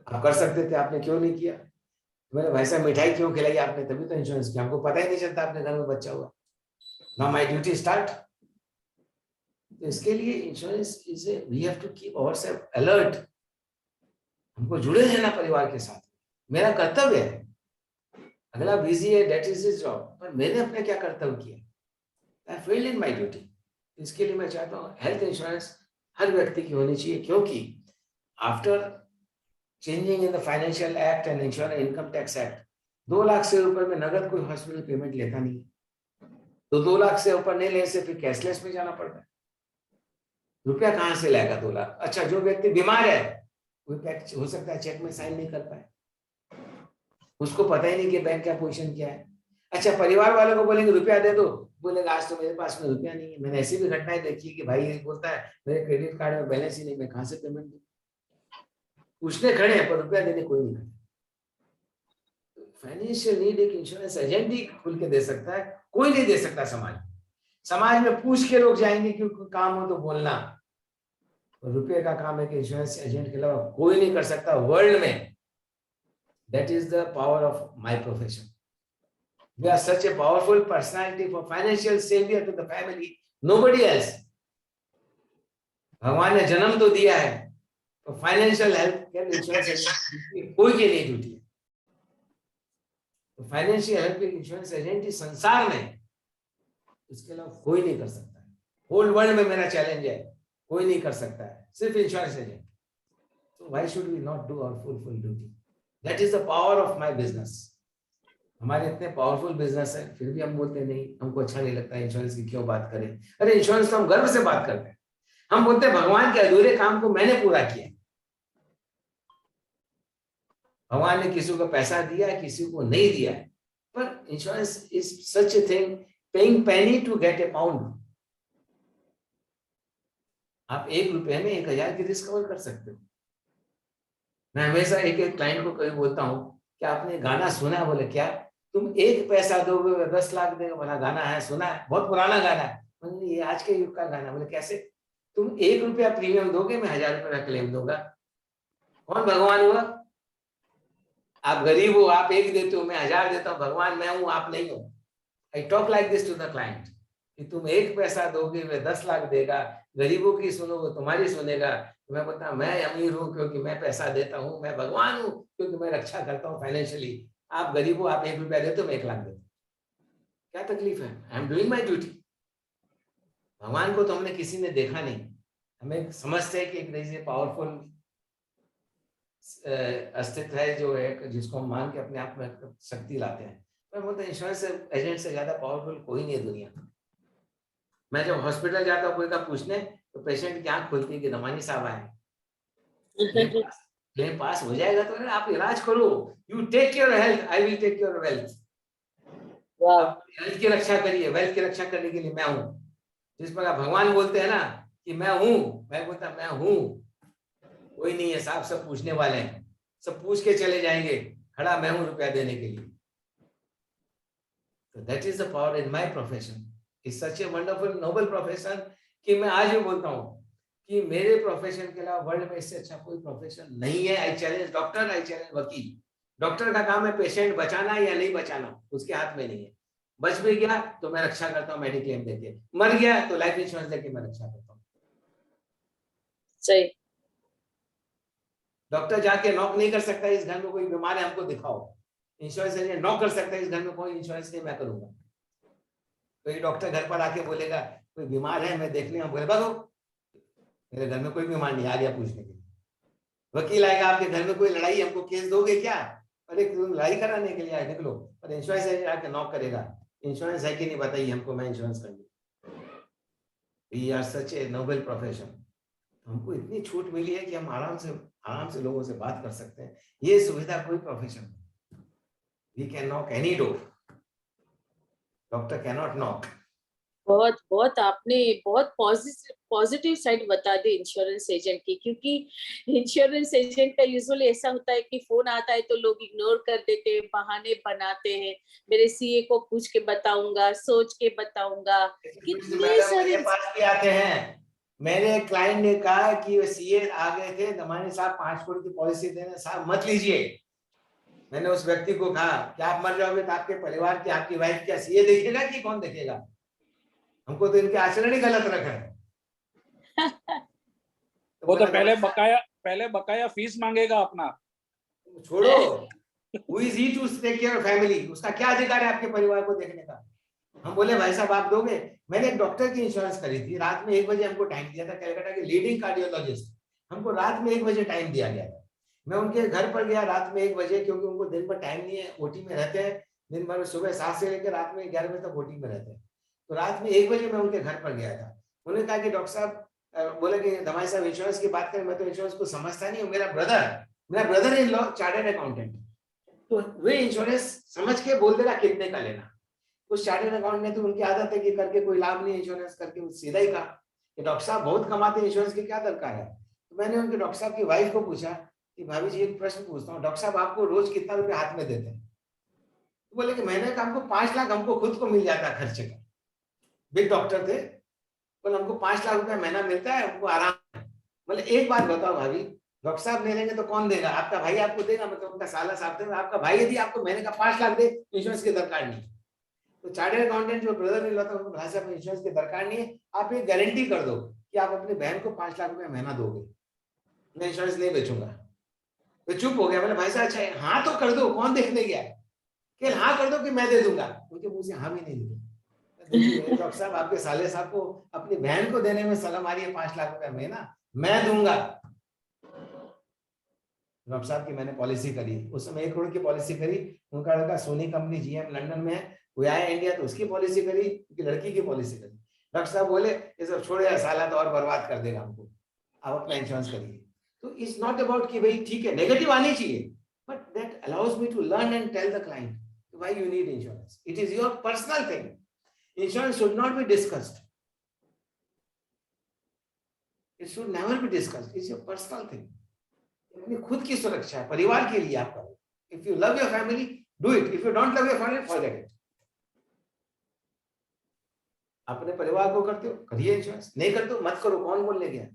आप कर सकते थे, आपने क्यों नहीं किया, मैंने भाई साहब मिठाई क्यों खिलाई आपने, तभी तो इंश्योरेंस किया, हमको पता ही नहीं चलता आपने घर में बच्चा हुआ। Now my duty start. तो इसके लिए insurance we have to keep ourself alert. हमको जुड़े रहना परिवार के साथ। मेरा कर्तव्य है, अगला बिजी है, दैट इज हिज जॉब, पर मैंने अपने क्या कर्तव्य किया, I failed in my duty. इसके लिए मैं चाहता हूँ हेल्थ इंश्योरेंस हर व्यक्ति की होनी चाहिए, क्योंकि after changing in the financial act and insurance income tax act 2 lakh से ऊपर में नगद कोई हॉस्पिटल पेमेंट लेता नहीं है, तो 2 लाख से ऊपर नहीं लेने से फिर कैशलेस में जाना पड़ता है। रुपया कहाँ से लाएगा 2 लाख? अच्छा, जो व्यक्ति बीमार है वो हो सकता है चेक में साइन नहीं कर पाए, उसको पता ही नहीं कि बैंक का पोजीशन क्या है। अच्छा, परिवार वालों को बोलेंगे रुपया दे दो, बोलेगा आज तो मेरे पास में रुपया नहीं है। मैंने ऐसी भी घटनाएं देखी कि भाई बोलता है मेरे क्रेडिट कार्ड में बैलेंस ही नहीं, मैं कहाँ से पेमेंट दूं? पूछने खड़े हैं पर रुपया देने कोई नहीं खड़े। फाइनेंशियल नीड एक इंश्योरेंस एजेंट ही खुल के दे सकता है, कोई नहीं दे सकता। समाज में पूछ के लोग जाएंगे क्योंकि काम हो तो बोलना, रुपये का काम है कि इंश्योरेंस एजेंट के अलावा कोई नहीं कर सकता वर्ल्ड में। That is the power of my profession. We are such a powerful personality for financial saviour to the family, nobody else. भगवान ने जन्म तो दिया है, तो financial help care insurance agent कोई की नहीं ड्यूटी है। तो फाइनेंशियल हेल्प इंश्योरेंस एजेंट इस संसार में, इसके अलावा कोई नहीं कर सकता है। होल वर्ल्ड में मेरा चैलेंज है, कोई नहीं कर सकता है, सिर्फ insurance agent. So why should we not do our full duty? That is the power of my business. हमारे इतने पावरफुल बिजनेस है, फिर भी हम बोलते नहीं, हमको अच्छा नहीं लगता इंश्योरेंस की क्यों बात करें। अरे इंश्योरेंस तो हम गर्व से बात करते हैं, हम बोलते हैं भगवान के अधूरे काम को मैंने पूरा किया। भगवान ने किसी को पैसा दिया है, किसी को नहीं दिया है, पर insurance is such a thing, paying penny to get a pound. आप 1 रुपए में 1000 की रिस्क कवर कर सकते हो। मैं हमेशा एक क्लाइंट को कभी बोलता हूँ कि आपने गाना सुना है? बोले क्या? तुम 1 पैसा दोगे 10 लाख देगा। बोला गाना है, सुना है, बहुत पुराना गाना है। ये आज के युग का गाना। बोले कैसे? तुम 1 रुपया प्रीमियम दोगे, मैं 1000 रुपये का क्लेम दूंगा। कौन भगवान हुआ? आप गरीब हो, आप 1 देते हो, मैं 1000 देता हूँ। भगवान मैं हूँ, आप नहीं हो। I talk like this to the client कि तुम 1 पैसा दोगे, मैं 10 लाख देगा। गरीबों की सुनोगे, तुम्हारी सुनेगा। तो मैं बोलता मैं अमीर हूँ क्योंकि मैं पैसा देता हूँ, मैं भगवान हूँ क्योंकि मैं रक्षा करता हूँ फाइनेंशियली। आप गरीब हो, आप 1 रुपया देते हो, मैं 1 लाख देता हूँ। क्या तकलीफ है? I am doing my duty. भगवान को तो हमने किसी ने देखा नहीं, हमें समझते हैं कि एक पावरफुल अस्तित्व है जो है, जिसको हम मान के अपने आप में शक्ति लाते हैं। मैं बोलता हूँ इंश्योरेंस एजेंट से ज्यादा पावरफुल कोई नहीं है दुनिया में। मैं जब हॉस्पिटल जाता हूँ कोई का पूछने, तो पेशेंट की आंख खुलती है कि दमानी साहब आए, क्लेम पास हो जाएगा तो आप इलाज करो। You take your health, I will take your wealth. Health की रक्षा करिए, वेल्थ की रक्षा करने के लिए मैं हूँ। जिस प्रकार भगवान बोलते हैं ना कि मैं हूँ, मैं बोलता मैं हूँ, कोई नहीं है साहब, सब पूछने वाले हैं, सब पूछ के चले जाएंगे, खड़ा मैं हूँ रुपया देने के लिए। So that is the power in my profession. It's such a wonderful, noble profession कि मैं आज भी बोलता हूँ कि मेरे प्रोफेशन के अलावा वर्ल्ड में इससे अच्छा कोई प्रोफेशन नहीं है। I challenge doctor, I challenge वकील। डॉक्टर का काम है पेशेंट बचाना या नहीं बचाना, उसके हाथ में नहीं है। बच भी गया तो मैं रक्षा करता हूँ मेडिक्लेम देके, मर गया तो लाइफ इंश्योरेंस देके मैं रक्षा करता हूँ। सही। डॉक्टर जाके नॉक नहीं कर सकता इस घर में कोई बीमार है हमको दिखाओ। इंश्योरेंस एजेंट नॉक कर सकता है इस घर में कोई इंश्योरेंस नहीं, मैं करूंगा। तो ये डॉक्टर घर पर आके बोलेगा कोई बीमार है, मैं देखने हम बोले भागो, मेरे घर में कोई बीमार नहीं, आ गया पूछने के लिए। वकील आएगा आपके घर में कोई लड़ाई, हमको केस दोगे क्या? अरे तुम लड़ाई कराने के लिए आए, निकलो। और इंश्योरेंस एजेंट आके नॉक करेगा, इंश्योरेंस है कि नहीं बताइए हमको, मैं इंश्योरेंस कर दूं। We are such a noble profession. हमको इतनी छूट मिली है कि हम आराम से लोगों से बात कर सकते हैं। ये सुविधा कोई profession, we can knock any door, doctor cannot knock. बहुत आपने बहुत पॉजिटिव साइड बता दी इंश्योरेंस एजेंट की, क्योंकि इंश्योरेंस एजेंट का यूजुअली ऐसा होता है कि फोन आता है तो लोग इग्नोर कर देते हैं, बहाने बनाते हैं, मेरे सीए को पूछ के बताऊंगा, सोच के बताऊंगा। कितने सारे पास भी आते हैं। मेरे क्लाइंट ने कहा कि वो सीए आ गए थे, दमानी साहब 5 करोड़ की पॉलिसी देना, साहब मत लीजिए। मैंने उस व्यक्ति को कहा कि आप मर जाओगे तो आपके परिवार की, आपकी वाइफ क्या सीए देखेगा कि कौन देखेगा? हमको तो इनके आचरण ही गलत रखा है। वो तो पहले बकाया फीस मांगेगा अपना। छोड़ो, Who is he to take care of family? उसका क्या अधिकार है आपके परिवार को देखने का? हम बोले भाई साहब आप दोगे? मैंने एक डॉक्टर की इंश्योरेंस करी थी, रात में 1 बजे हमको टाइम दिया था, कलकत्ता के लीडिंग कार्डियोलॉजिस्ट, हमको रात में 1 बजे टाइम दिया गया था। मैं उनके घर पर गया रात में 1 बजे, क्योंकि उनको दिन भर टाइम नहीं है, ओटी में रहते हैं, दिन भर सुबह 7 से लेकर रात में 11 बजे तक ओटी में रहते हैं। तो रात में 1 बजे मैं उनके घर पर गया था। उन्होंने कहा कि डॉक्टर साहब, बोले कि दमाई साहब इंश्योरेंस की बात करें, मैं तो इंश्योरेंस को समझता नहीं हूँ, मेरा brother in law chartered accountant, तो वे इंश्योरेंस समझ के बोल देगा कितने का लेना। उस चार्टर्ड अकाउंट ने तो उनकी आदत है कि करके कोई लाभ नहीं इंश्योरेंस करके, सीधा ही कहा कि डॉक्टर साहब बहुत कमाते हैं, इंश्योरेंस की क्या दरकार है। तो मैंने उनके डॉक्टर साहब की वाइफ को पूछा कि भाभी जी एक प्रश्न पूछता हूँ, डॉक्टर साहब आपको रोज कितना रुपया हाथ में देते हैं? तो बोले कि महीने का हमको 5 लाख हमको खुद को मिल जाता है खर्चे का। बिग डॉक्टर थे, बोले हमको 5 लाख रुपया महीना मिलता है, हमको आराम है। बोले एक बात बताओ भाभी, डॉक्टर साहब नहीं लेंगे तो कौन देगा? आपका भाई आपको देगा, मतलब उनका साला साहब देगा। आपका भाई यदि आपको महीने का 5 लाख दे, इंश्योरेंस की दरकार नहीं। तो चार्टर्ड अकाउंटेंट जो ब्रदर ने लिया था, उनको भाई साहब इंश्योरेंस की दरकार नहीं है, आप ये गारंटी कर दो कि आप अपनी बहन को 5 लाख रुपया महीना दोगे, मैं इंश्योरेंस नहीं बेचूंगा। तो चुप हो गया। बोले भाई साहब अच्छा हाँ तो कर दो, कौन देखने गया है, कि हाँ कर दो कि मैं दे दूंगा। उनके मुंह से हाँ भी नहीं निकला। डॉक्टर साहब आपके साले साहब को अपनी बहन को देने में शर्म आ रही है, 5 लाख रुपया महीना मैं दूंगा। डॉक्टर साहब की मैंने पॉलिसी करी, उस समय 1 करोड़ की पॉलिसी करी। उनका लड़का सोनी कंपनी जीएम लंदन में है, वो आया इंडिया तो उसकी पॉलिसी करी, उनकी लड़की की पॉलिसी करी। डॉक्टर साहब बोले ये सब छोड़े यार, साला तो और बर्बाद कर देगा हमको, आप अपना इंश्योरेंस करिए। तो इट्स नॉट अबाउट कि भाई ठीक है नेगेटिव आनी चाहिए, but that allows me to learn and tell the client why you need insurance. It is your personal thing, insurance should not be discussed, it should never be discussed, it's your personal thing. अपनी खुद की सुरक्षा है, परिवार के लिए आप करो। If you love your family do it, if you don't love your family forget it. अपने परिवार को करते हो करिए इंश्योरेंस, नहीं करते हो मत करो, कौन बोलने गया।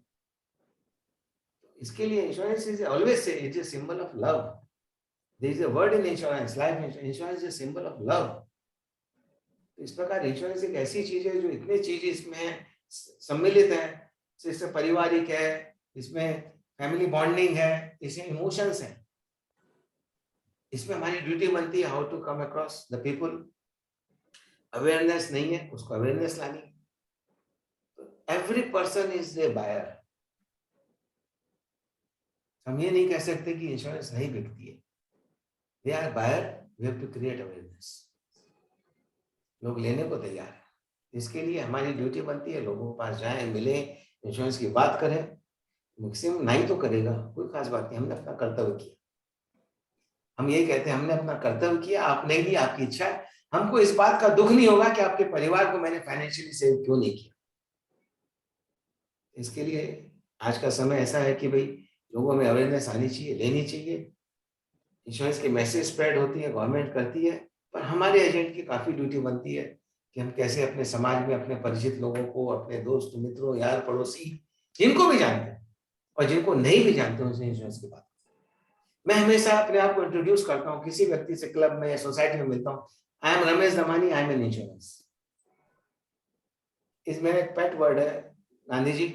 इसके लिए insurance is always say it is a symbol of love. There is a word in insurance, life insurance is a symbol of love. इस प्रकार इंश्योरेंस एक ऐसी चीज है जो इतने चीज इसमें सम्मिलित है, इसमें पारिवारिक है, इसमें फैमिली बॉन्डिंग है, इसमें इमोशंस है, इसमें हमारी ड्यूटी बनती है how to come across the people. Awareness नहीं है, उसको अवेयरनेस लानी। Every person is a buyer. हम ये नहीं कह सकते कि इंश्योरेंस नहीं बिकती है, they are buyer, we have to create awareness. लोग लेने को तैयार है, इसके लिए हमारी ड्यूटी बनती है लोगों के पास जाएं, मिले, इंश्योरेंस की बात करें। मैक्सिमम नहीं तो करेगा, कोई खास बात नहीं, हमने अपना कर्तव्य किया। हम ये कहते हैं हमने अपना कर्तव्य किया, आप नहीं लिया आपकी इच्छा है। हमको इस बात का दुख नहीं होगा कि आपके परिवार को मैंने फाइनेंशियली सेव क्यों नहीं किया। इसके लिए आज का समय ऐसा है कि भाई लोगों में अवेयरनेस आनी चाहिए, लेनी चाहिए। इंश्योरेंस की मैसेज स्प्रेड होती है, गवर्नमेंट करती है, पर हमारे एजेंट की काफी ड्यूटी बनती है कि हम कैसे अपने समाज में अपने परिचित लोगों को, अपने दोस्त मित्रों यार पड़ोसी जिनको भी जानते हैं और जिनको नहीं भी जानते उनसे इंश्योरेंस की बात। मैं हमेशा अपने आप को इंट्रोड्यूस करता हूँ, किसी व्यक्ति से क्लब में या सोसाइटी में मिलता हूँ, I am Ramesh Damani, I am an insurance. इस मेरा एक पेट वर्ड है गांधी जी।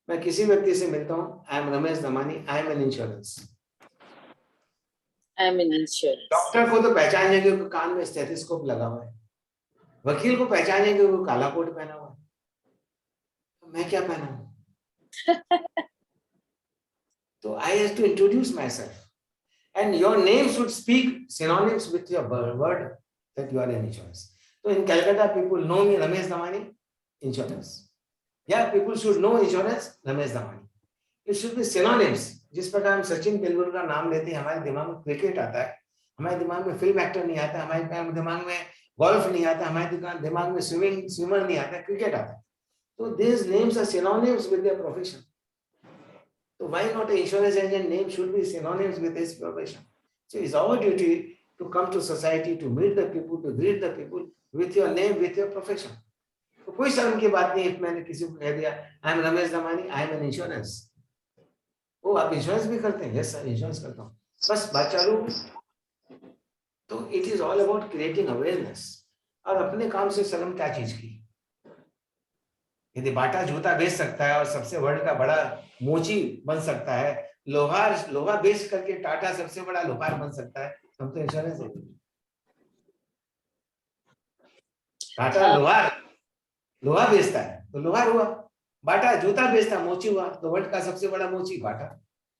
मैं किसी व्यक्ति से मिलता हूँ, I am Ramesh Damani, I am an insurance. I am an insurance. Doctor को तो पहचान जाएंगे कि कान में स्टेथोस्कोप लगा हुआ है, वकील को पहचान जाएंगे वो काला कोट पहना हुआ है, तो मैं क्या पहना हूँ? तो I have to introduce myself, and your name should speak synonyms with your word that you are an insurance. So in Calcutta, people know me Ramesh Damani, insurance. Yeah, people should know insurance, Ramesh Damani. It should be synonyms. जिस प्रकार हम सचिन तेंदुलकर का नाम लेते हैं, हमारे दिमाग में क्रिकेट आता है, हमारे दिमाग में फिल्म एक्टर नहीं आता, हमारे दिमाग में गोल्फ नहीं आता, हमारे दिमाग में स्विमर नहीं आता, क्रिकेट आता है। So these names are synonyms with their profession. So why not an insurance agent name should be synonyms with his profession? So it's our duty to come to society, to meet the people, to greet the people with your name, with your profession. तो कोई शर्म की बात नहीं है मैंने किसी को कह दिया I am Ramesh Damani, I am an insurance. ओ आप इंश्योरेंस भी करते हैं? यस सर इंश्योरेंस करता हूँ, बस बात चालू। तो it is all about creating awareness. और अपने काम से शर्म क्या चीज की? यदि बाटा जूता बेच सकता है और सबसे वर्ल्ड का बड़ा मोची बन सकता है, लोहा बेच करके टाटा सबसे बड़ा लोहार बन सकता है, हम तो इंश्योरेंस है। टाटा लोहा बेचता है तो लोहार हुआ, बाटा जूता बेचता मोची हुआ, तो वर्ल्ड का सबसे बड़ा मोची बाटा,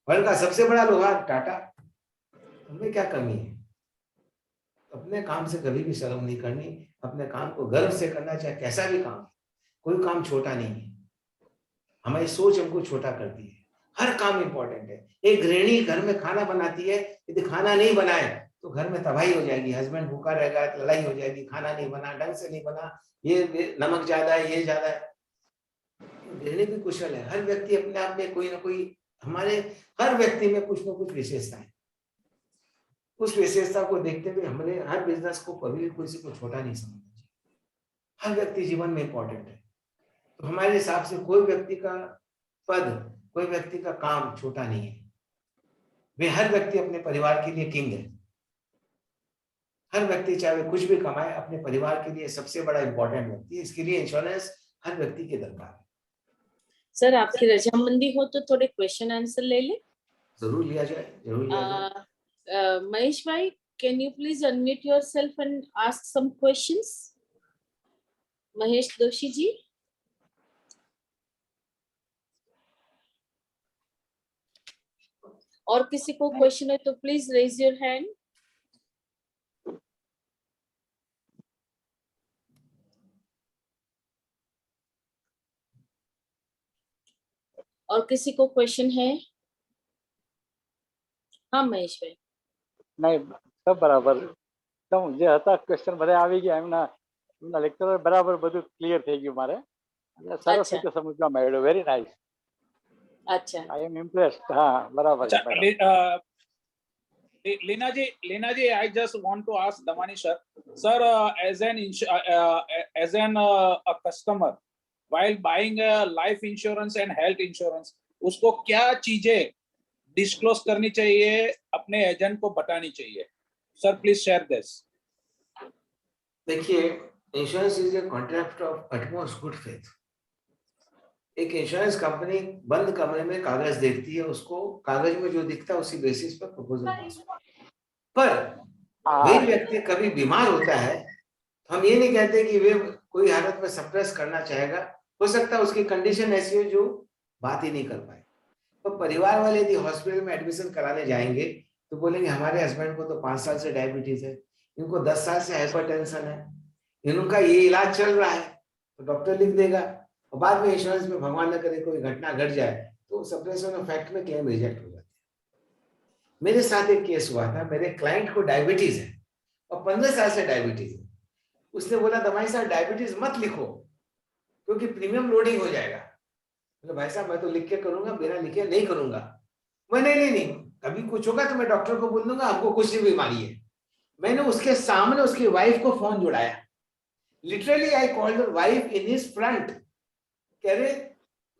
वर्ल्ड का सबसे बड़ा लोहार टाटा। हमें क्या कमी है? अपने काम से कभी भी शर्म नहीं करनी, अपने काम को गर्व से करना, चाहे कैसा भी काम, कोई काम छोटा नहीं है। हमारी सोच हमको छोटा करती है, हर काम इंपॉर्टेंट है। एक गृहिणी घर में खाना बनाती है, यदि खाना नहीं बनाए तो घर में तबाही हो जाएगी, हस्बैंड भूखा रहेगा, लड़ाई हो जाएगी, खाना नहीं बना, ढंग से नहीं बना, ये नमक ज्यादा है, ये ज्यादा है। गृहिणी भी कुशल है। हर व्यक्ति अपने आप में कोई ना कोई, हमारे हर व्यक्ति में कुछ ना कुछ विशेषता है। उस विशेषता को देखते हुए हमने हर बिजनेस को कभी भी किसी को छोटा नहीं समझना चाहिए। हर व्यक्ति जीवन में इंपॉर्टेंट है। तो हमारे हिसाब से कोई व्यक्ति का पद, कोई व्यक्ति का काम छोटा नहीं है। वे हर व्यक्ति अपने परिवार के लिए किंग है। हर व्यक्ति चाहे वे कुछ भी कमाए, अपने परिवार के लिए सबसे बड़ा इंपॉर्टेंट व्यक्ति है। इसके लिए इंश्योरेंस हर व्यक्ति के दरकार है। सर आपकी रजामंदी हो तो थोड़े क्वेश्चन आंसर ले ले। जरूर लिया जाए, जरूर लिया जाए। महेश भाई, can you please unmute yourself and ask some questions? Mahesh Doshi ji. और किसी को क्वेश्चन है तो प्लीज रेज योर हैंड। और किसी को क्वेश्चन है? हाँ महेश भाई. नहीं सब બરાબર એકદમ જે હતા ક્વેશ્ચન બધા આવી ગયા એમના લેક્ચર બરાબર બધું ક્લિયર થઈ ગયું મારે અને સરસ अच्छा. રીતે સમજવામાં આવ્યું વેરી નાઇસ अच्छा. આઈ એમ ઇમ્પ્રેસ્ડ હા બરાબર છે બરાબર. Lina ji, I just want to ask Damani sir, as a customer, while buying a life insurance and health insurance, उसको क्या चीजें डिस्क्लोज करनी चाहिए, अपने एजेंट को बतानी चाहिए? Sir please share this. देखिए, insurance is a contract of utmost good faith. एक इंश्योरेंस कंपनी बंद कमरे में कागज देखती है, उसको कागज में जो दिखता है उसी बेसिस पर प्रपोजल पास होता है. पर वही व्यक्ति कभी बीमार होता है, हम ये नहीं कहते कि वे कोई हालत में सप्रेस करना चाहेगा. हो सकता है उसकी कंडीशन ऐसी हो जो बात ही नहीं कर पाए. तो परिवार वाले यदि हॉस्पिटल में एडमिशन कराने जाएंगे तो बोलेंगे हमारे हस्बैंड को तो 5 साल से डायबिटीज है, इनको 10 साल से हाइपरटेंशन है, इनका ये इलाज चल रहा है, तो डॉक्टर लिख देगा. और बाद में इंश्योरेंस में भगवान न करे कोई घटना घट जाए तो सप्रेशन ऑफ फैक्ट में क्लेम रिजेक्ट हो जाती है. मेरे साथ एक केस हुआ था. मेरे क्लाइंट को डायबिटीज है और 15 साल से डायबिटीज है. उसने बोला दमाई साहब डायबिटीज मत लिखो क्योंकि प्रीमियम लोडिंग हो जाएगा. तो भाई साहब मैं तो लिख के करूंगा, बिना लिखे नहीं करूंगा. मैं नहीं, कभी कुछ होगा तो मैं डॉक्टर को बोल दूंगा हमको कुछ नहीं बीमारी है. मैंने उसके सामने उसकी वाइफ को फोन जुड़ाया. Literally I called her wife in his front. कह रहे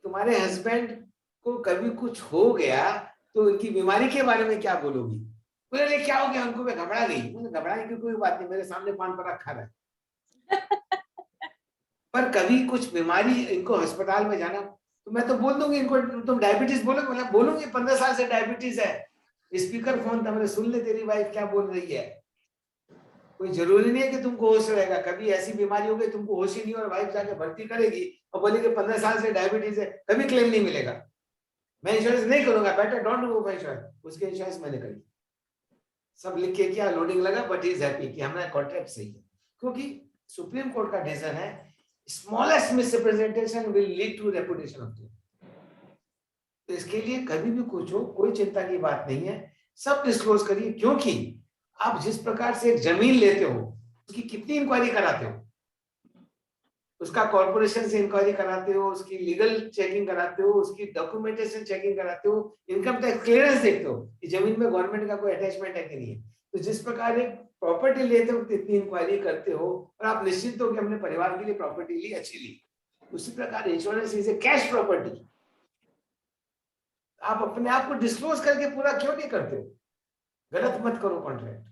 तुम्हारे हस्बैंड को कभी कुछ हो गया तो उनकी बीमारी के बारे में क्या बोलोगी? बोले क्या हो गया उनको? मैं घबरा गई. मैंने घबराने की कोई बात नहीं, मेरे सामने पान पराग खा रहा है. पर कभी कुछ बीमारी इनको अस्पताल में जाना तो मैं तो बोल दूंगी इनको तुम डायबिटीज बोलो. बोलूंगी 15 साल से डायबिटीज है. स्पीकर फोन था, मैंने सुन ले तेरी वाइफ क्या बोल रही है. कोई जरूरी नहीं है कि तुमको होश रहेगा. कभी ऐसी बीमारी हो गई तुमको होश ही नहीं और वाइफ जाके भर्ती करेगी और बोलेगी 15 साल से डायबिटीज है, कभी क्लेम नहीं मिलेगा. मैं इंश्योरेंस नहीं करूंगा. Better don't go for insurance. उसके इंश्योरेंस मैंने करी, सब लिख के किया, लोडिंग लगा, बट ही इज हैप्पी कि हमारा कॉन्ट्रैक्ट सही है. क्योंकि सुप्रीम कोर्ट का डिसीजन है smallest misrepresentation will lead to reputation of. तो इसके लिए कभी भी कुछ हो कोई चिंता की बात नहीं है, सब डिस्क्लोज करिए. क्योंकि आप जिस प्रकार से एक जमीन लेते हो उसकी कितनी इंक्वायरी कराते हो, उसका कॉर्पोरेशन से इंक्वायरी कराते हो, उसकी लीगल चेकिंग कराते हो, उसकी डॉक्यूमेंटेशन चेकिंग कराते हो, इनकम टैक्स क्लियरेंस देखते हो कि जमीन में गवर्नमेंट का कोई अटैचमेंट है कि नहीं है. तो जिस प्रकार एक प्रॉपर्टी लेते हो इतनी इंक्वायरी करते हो और आप निश्चित हो कि हमने परिवार के लिए प्रॉपर्टी ली, अच्छी ली, उसी प्रकार insurance is A cash property. आप अपने आप को डिस्क्लोज करके पूरा क्यों नहीं करते हो? गलत मत करो कॉन्ट्रैक्ट.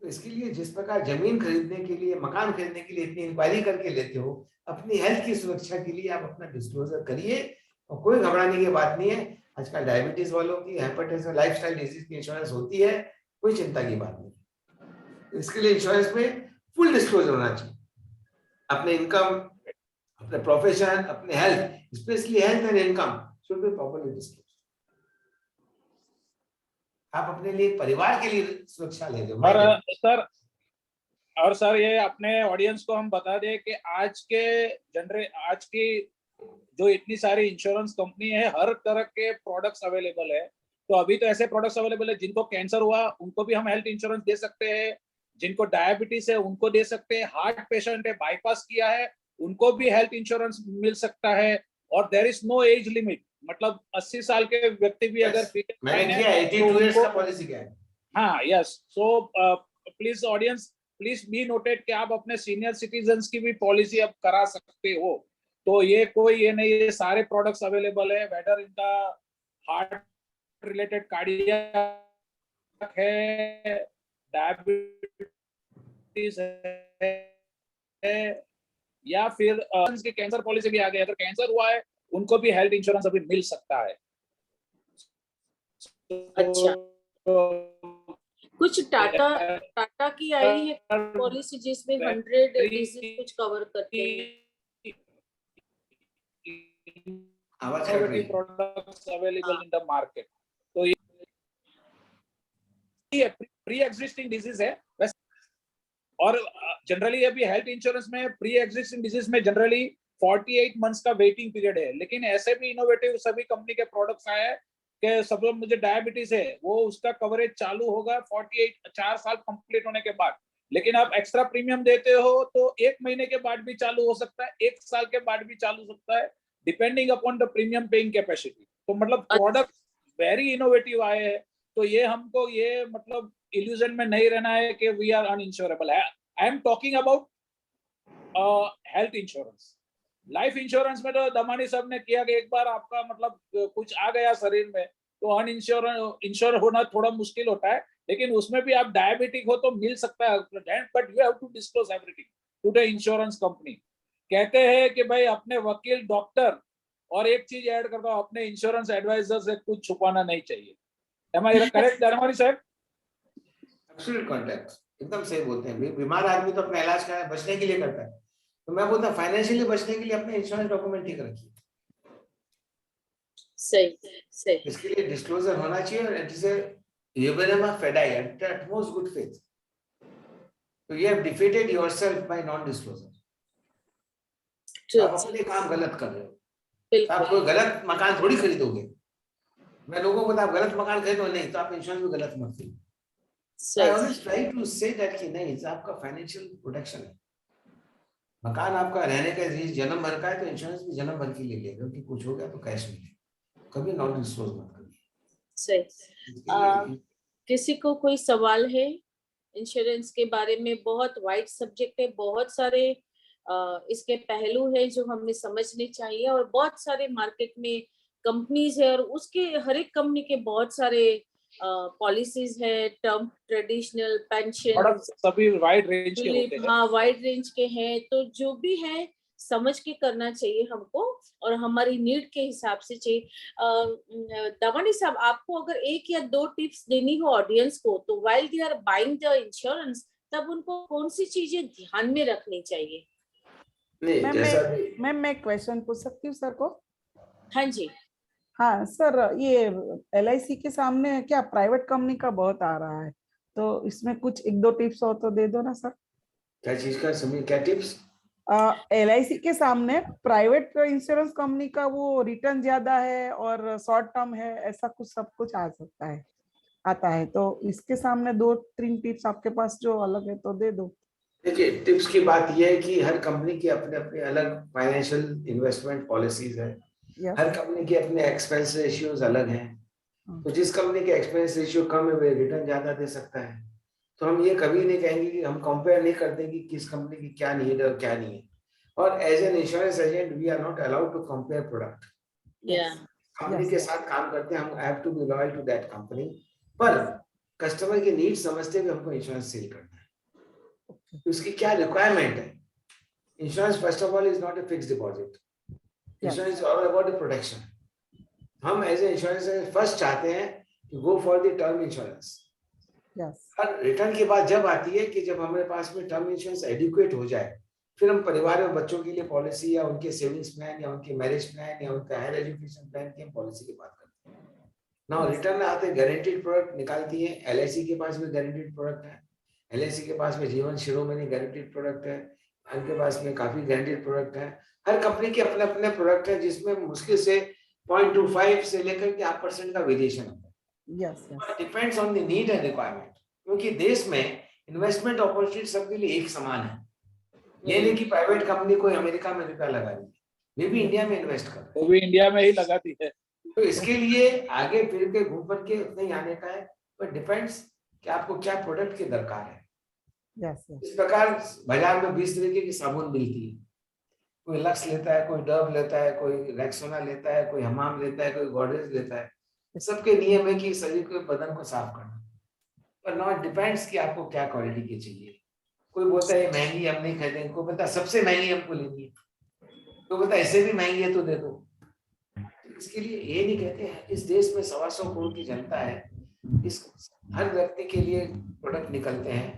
तो इसके लिए जिस प्रकार जमीन खरीदने के लिए, मकान खरीदने के लिए इतनी इंक्वायरी करके लेते हो, अपनी हेल्थ की सुरक्षा के लिए आप अपना डिस्क्लोजर करिए. और कोई घबराने की बात नहीं है. आजकल डायबिटीज वालों की, हाइपरटेंशन, लाइफस्टाइल डिजीज की इंश्योरेंस होती है. कोई चिंता की बात नहीं। इसके लिए इंश्योरेंस में फुल डिस्क्लोजर होना चाहिए, अपने इनकम, अपने प्रोफेशन, अपने health, specially health and income should be properly disclose. आप अपने लिए, परिवार के लिए सुरक्षा ले रहे हो। और सर ये अपने ऑडियंस को हम बता दें कि आज की जो इतनी सारी इंश्योरेंस कंपनी है, हर तरह के प्रोडक्ट्स अवेलेबल है। तो अभी तो ऐसे प्रोडक्ट्स अवेलेबल है, जिनको कैंसर हुआ उनको भी हम हेल्थ इंश्योरेंस दे सकते हैं, जिनको डायबिटीज है उनको दे सकते हैं, हार्ट पेशेंट है, बाईपास किया है, उनको भी हेल्थ इंश्योरेंस मिल सकता है। और there is no age limit, मतलब 80 साल के व्यक्ति भी अगर मैंने किया 82 इयर्स का पॉलिसी क्या है। हाँ, yes. So please audience, please be noted कि आप अपने सीनियर सिटीजन्स की भी पॉलिसी अब करा सकते हो। तो ये नहीं, ये सारे प्रोडक्ट्स अवेलेबल है, whether in the heart related, cardiac है, डायबिटीज है, या फिर की कैंसर पॉलिसी भी आ गई है। अगर कैंसर हुआ है उनको भी हेल्थ इंश्योरेंस अभी मिल सकता है। अच्छा, कुछ टाटा की आई है पॉलिसी जिसमें 100 डिजीज कुछ कवर करते हैं। Products available in the market. तो ये प्री एग्जिस्टिंग डिजीज है। और जनरली अभी हेल्थ इंश्योरेंस में प्री एग्जिस्टिंग डिजीज में जनरली 48 मंथ्स का वेटिंग पीरियड है। लेकिन ऐसे भी इनोवेटिव सभी कंपनी के प्रोडक्ट्स आए हैं कि सब लोग, मुझे डायबिटीज है, वो उसका कवरेज चालू होगा 4 साल कंप्लीट होने के बाद। लेकिन आप एक्स्ट्रा प्रीमियम देते हो तो 1 महीने के बाद भी चालू हो सकता है, 1 साल के बाद भी चालू हो सकता है, depending upon the premium paying capacity. तो मतलब प्रोडक्ट वेरी इनोवेटिव आए हैं। तो ये हमको ये मतलब इल्यूजन में नहीं रहना है कि we are uninsurable. I am talking about health insurance. Life insurance में तो दमानी साहब ने किया कि एक बार आपका मतलब कुछ आ गया शरीर में तो इंश्योर होना थोड़ा मुश्किल होता है। लेकिन उसमें भी आप डायबिटिक हो तो मिल सकता है, but you have to disclose everything to the insurance company. कहते हैं कि भाई अपने वकील, डॉक्टर, और एक चीज ऐड करता हूं, अपने इंश्योरेंस एडवाइजर से कुछ छुपाना नहीं चाहिए। Am I correct, दमानी साहब? एब्सोल्यूट कॉन्टेक्ट, एकदम सही बोलते हैं। बीमार आदमी तो अपना इलाज का बचने के लिए करता है, तो मैं बोलता हूँ फाइनेंशियली बचने के लिए अपने इंश्योरेंस डॉक्यूमेंट ठीक रखिए। सही। इसके लिए डिस्क्लोजर होना चाहिए और it is a fedi at utmost good faith. So you have defeated yourself by non-disclosure. आप अपने काम गलत कर रहे हो। आप कोई गलत मकान थोड़ी खरीदोगे। मैं लोगों को आप गलत मकान खरीदो नहीं तो आप इंश्योरेंस भी गलत मत खरीदो। I always try to say that कि नहीं, आपका फाइनेंशियल प्रोटेक्शन है। मकान आपका रहने का जन्म भर का है तो इंश्योरेंस भी जन्म भर के लिए लेगा, क्योंकि कुछ हो गया तो कैश मिलेगा। कभी नॉन डिस्क्लोज मत करिए। सही। किसी को कोई सवाल है इंश्योरेंस के बारे में? बहुत वाइड सब्जेक्ट है, बहुत सारे इसके पहलू है जो हमें समझने चाहिए, और बहुत सारे मार्केट में कंपनीज है और उसके हर एक कंपनी के बहुत सारे पॉलिसीज है, टर्म, ट्रेडिशनल, पेंशन, सभी वाइड रेंज के होते हैं। हाँ, वाइड रेंज के हैं। तो जो भी है समझ के करना चाहिए हमको, और हमारी नीड के हिसाब से चाहिए। दवानी साहब, आपको अगर 1 या 2 टिप्स देनी हो ऑडियंस को, तो while they are buying the insurance, तब उनको कौन सी चीजें ध्यान में रखनी चाहिए? मैं क्वेश्चन पूछ सकती हूँ सर को? हाँ जी। हाँ सर, ये LIC के सामने क्या प्राइवेट कंपनी का बहुत आ रहा है, तो इसमें कुछ 1-2 टिप्स हो तो दे दो ना सर। क्या चीज का समय, क्या टिप्स? LIC के सामने प्राइवेट इंश्योरेंस कंपनी का वो रिटर्न ज्यादा है और शॉर्ट टर्म है, ऐसा कुछ सब कुछ आता है, तो इसके सामने 2-3 टिप्स आपके पास जो अलग है तो दे दो। देखिए, टिप्स की बात यह है कि हर कंपनी की अपने अपने अलग फाइनेंशियल इन्वेस्टमेंट पॉलिसीज है। हर कंपनी के अपने एक्सपेंस रेशियोज अलग हैं। तो जिस कंपनी के एक्सपेंस रेशियो कम है वे रिटर्न ज्यादा दे सकता है। तो हम ये कभी नहीं कहेंगे कि हम कंपेयर नहीं करते कि किस कंपनी की क्या नीड है और क्या नहीं है। और as an insurance agent we are not allowed to compare product. Company के साथ काम करते हैं, हम have to be loyal to that company, पर कस्टमर की नीड समझते हुए हमको इंश्योरेंस सेल करना है। तो उसकी क्या रिक्वायरमेंट है? Insurance first of all is not a fixed deposit. Insurance is all about the protection. हम एज ए इंश्योरेंस फर्स्ट चाहते हैं कि go for the term insurance. Yes, और रिटर्न की बात जब आती है कि जब हमारे पास में टर्म इंश्योरेंस एडिक्वेट हो जाए, फिर हम परिवार और बच्चों के लिए पॉलिसी या उनके सेविंग्स प्लान या उनके मैरिज प्लान या उनका हायर एजुकेशन प्लान की हम पॉलिसी की बात करते हैं। ना रिटर्न आते गारंटीड प्रोडक्ट निकालती है, एलआईसी के पास भी गारंटीड प्रोडक्ट है, एलआईसी के पास में जीवन शिरोमणि गारंटीड प्रोडक्ट है, उनके पास में काफी गारंटीड प्रोडक्ट है। हर कंपनी के अपने अपने प्रोडक्ट है जिसमें मुश्किल से 0.25 से लेकर के 8% का वेरिएशन होता है। Yes, yes, depends on the need and requirement, क्योंकि देश में इन्वेस्टमेंट अपॉर्चुनिटी सबके लिए एक समान है। ये नहीं कि प्राइवेट कंपनी कोई अमेरिका में रुपया लगा रही है, वे भी इंडिया में इन्वेस्ट कर रहे हैं, वो भी इंडिया में ही लगाती है। तो इसके लिए आगे फिर के घूम फिर के उतने ही आने का है, पर डिपेंड्स कि आपको क्या प्रोडक्ट की दरकार है। यस, यस, इस प्रकार बाजार में 20 तरीके की साबुन मिलती है, कोई लक्स लेता है, कोई डव लेता है, कोई रेक्सोना लेता है, कोई हमाम लेता है, कोई गॉडरेज लेता है। सबके नियम है कि शरीर को, बदन को साफ करना, पर नॉट डिपेंड्स कि आपको क्या क्वालिटी की चाहिए। कोई बोलता है महंगी हम नहीं खरीदेंगे, कोई बोलता है सबसे महंगी हमको लेनी है, कोई बोलता है इससे भी महंगी है तो दे दो। इसके लिए ये नहीं कहते हैं, इस देश में 125 करोड़ की जनता है, इस हर व्यक्ति के लिए प्रोडक्ट निकलते हैं,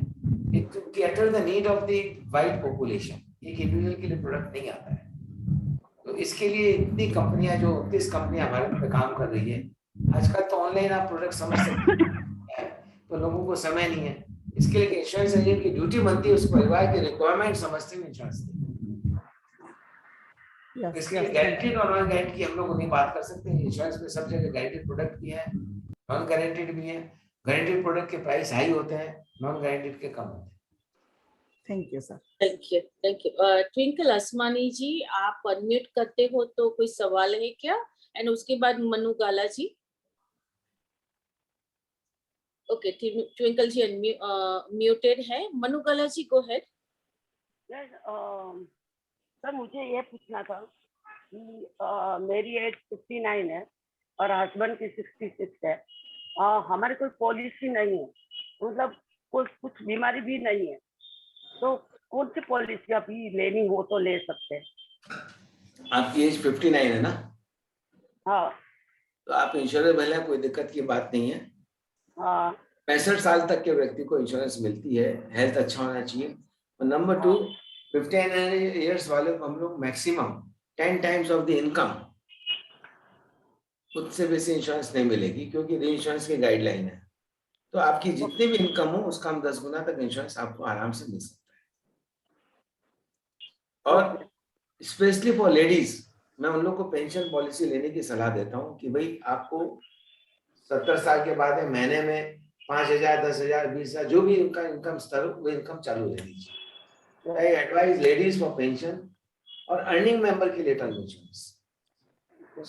to cater the need of the wide population, एक इंडिविजुअल के लिए प्रोडक्ट नहीं आता है। तो इसके लिए इतनी कंपनियां, जो 29 कंपनियां भारत में काम कर रही है, आजकल तो ऑनलाइन आप प्रोडक्ट समझ सकते हैं, तो लोगों को समय नहीं है। इसके लिए इंश्योरेंस एजेंट की ड्यूटी बनती है उस परिवार के रिक्वायरमेंट समझते हुए इंश्योरेंस दें। यस, इसके लिए गारंटीड और नॉन गारंटीड की हम लोग नहीं बात कर सकते। इंश्योरेंस में सब जगह गारंटीड प्रोडक्ट भी है, नॉन गारंटीड भी है। गारंटीड प्रोडक्ट के प्राइस हाई होते हैं, नॉन गारंटीड के कम होते हैं। Thank you sir. Thank you, thank you. Twinkle Asmani ji, आप अनम्यूट करते हो तो कोई सवाल है क्या? एंड उसके बाद मनु गाला जी। ओके, ट्विंकल जी म्यूटेड है। मनु गाला जी, गो हेड। सर मुझे ये पूछना था कि मेरी एज 59 है और हस्बैंड की 66 है। हमारी कोई पॉलिसी नहीं है, मतलब कुछ बीमारी भी नहीं है, तो कौन सी पॉलिसी अभी लेनी हो तो ले सकते हैं? आपकी एज 59 है ना? हाँ। तो आप इंश्योरेबल है, कोई दिक्कत की बात नहीं है। हाँ। 65 साल तक के व्यक्ति को इंश्योरेंस मिलती है, हेल्थ अच्छा होना चाहिए। और नंबर 2, 59 इयर्स वाले को हम लोग maximum 10 times of the income, उससे बेसी इंश्योरेंस नहीं मिलेगी, क्योंकि री इंश्योरेंस की गाइडलाइन है। तो आपकी जितनी भी इनकम हो उसका हम 10 गुना तक इंश्योरेंस आपको आराम से मिल सकता है। और स्पेशली फॉर लेडीज, मैं उन लोग को पेंशन पॉलिसी लेने की सलाह देता हूँ कि भाई आपको 70 साल के बाद महीने में 5,000, 10,000, 20,000 जो भी उनका इनकम स्तर हो, वो इनकम चालू रहनी चाहिए। I advise ladies for pension और अर्निंग मेंबर के लिए टर्म इंश्योरेंस।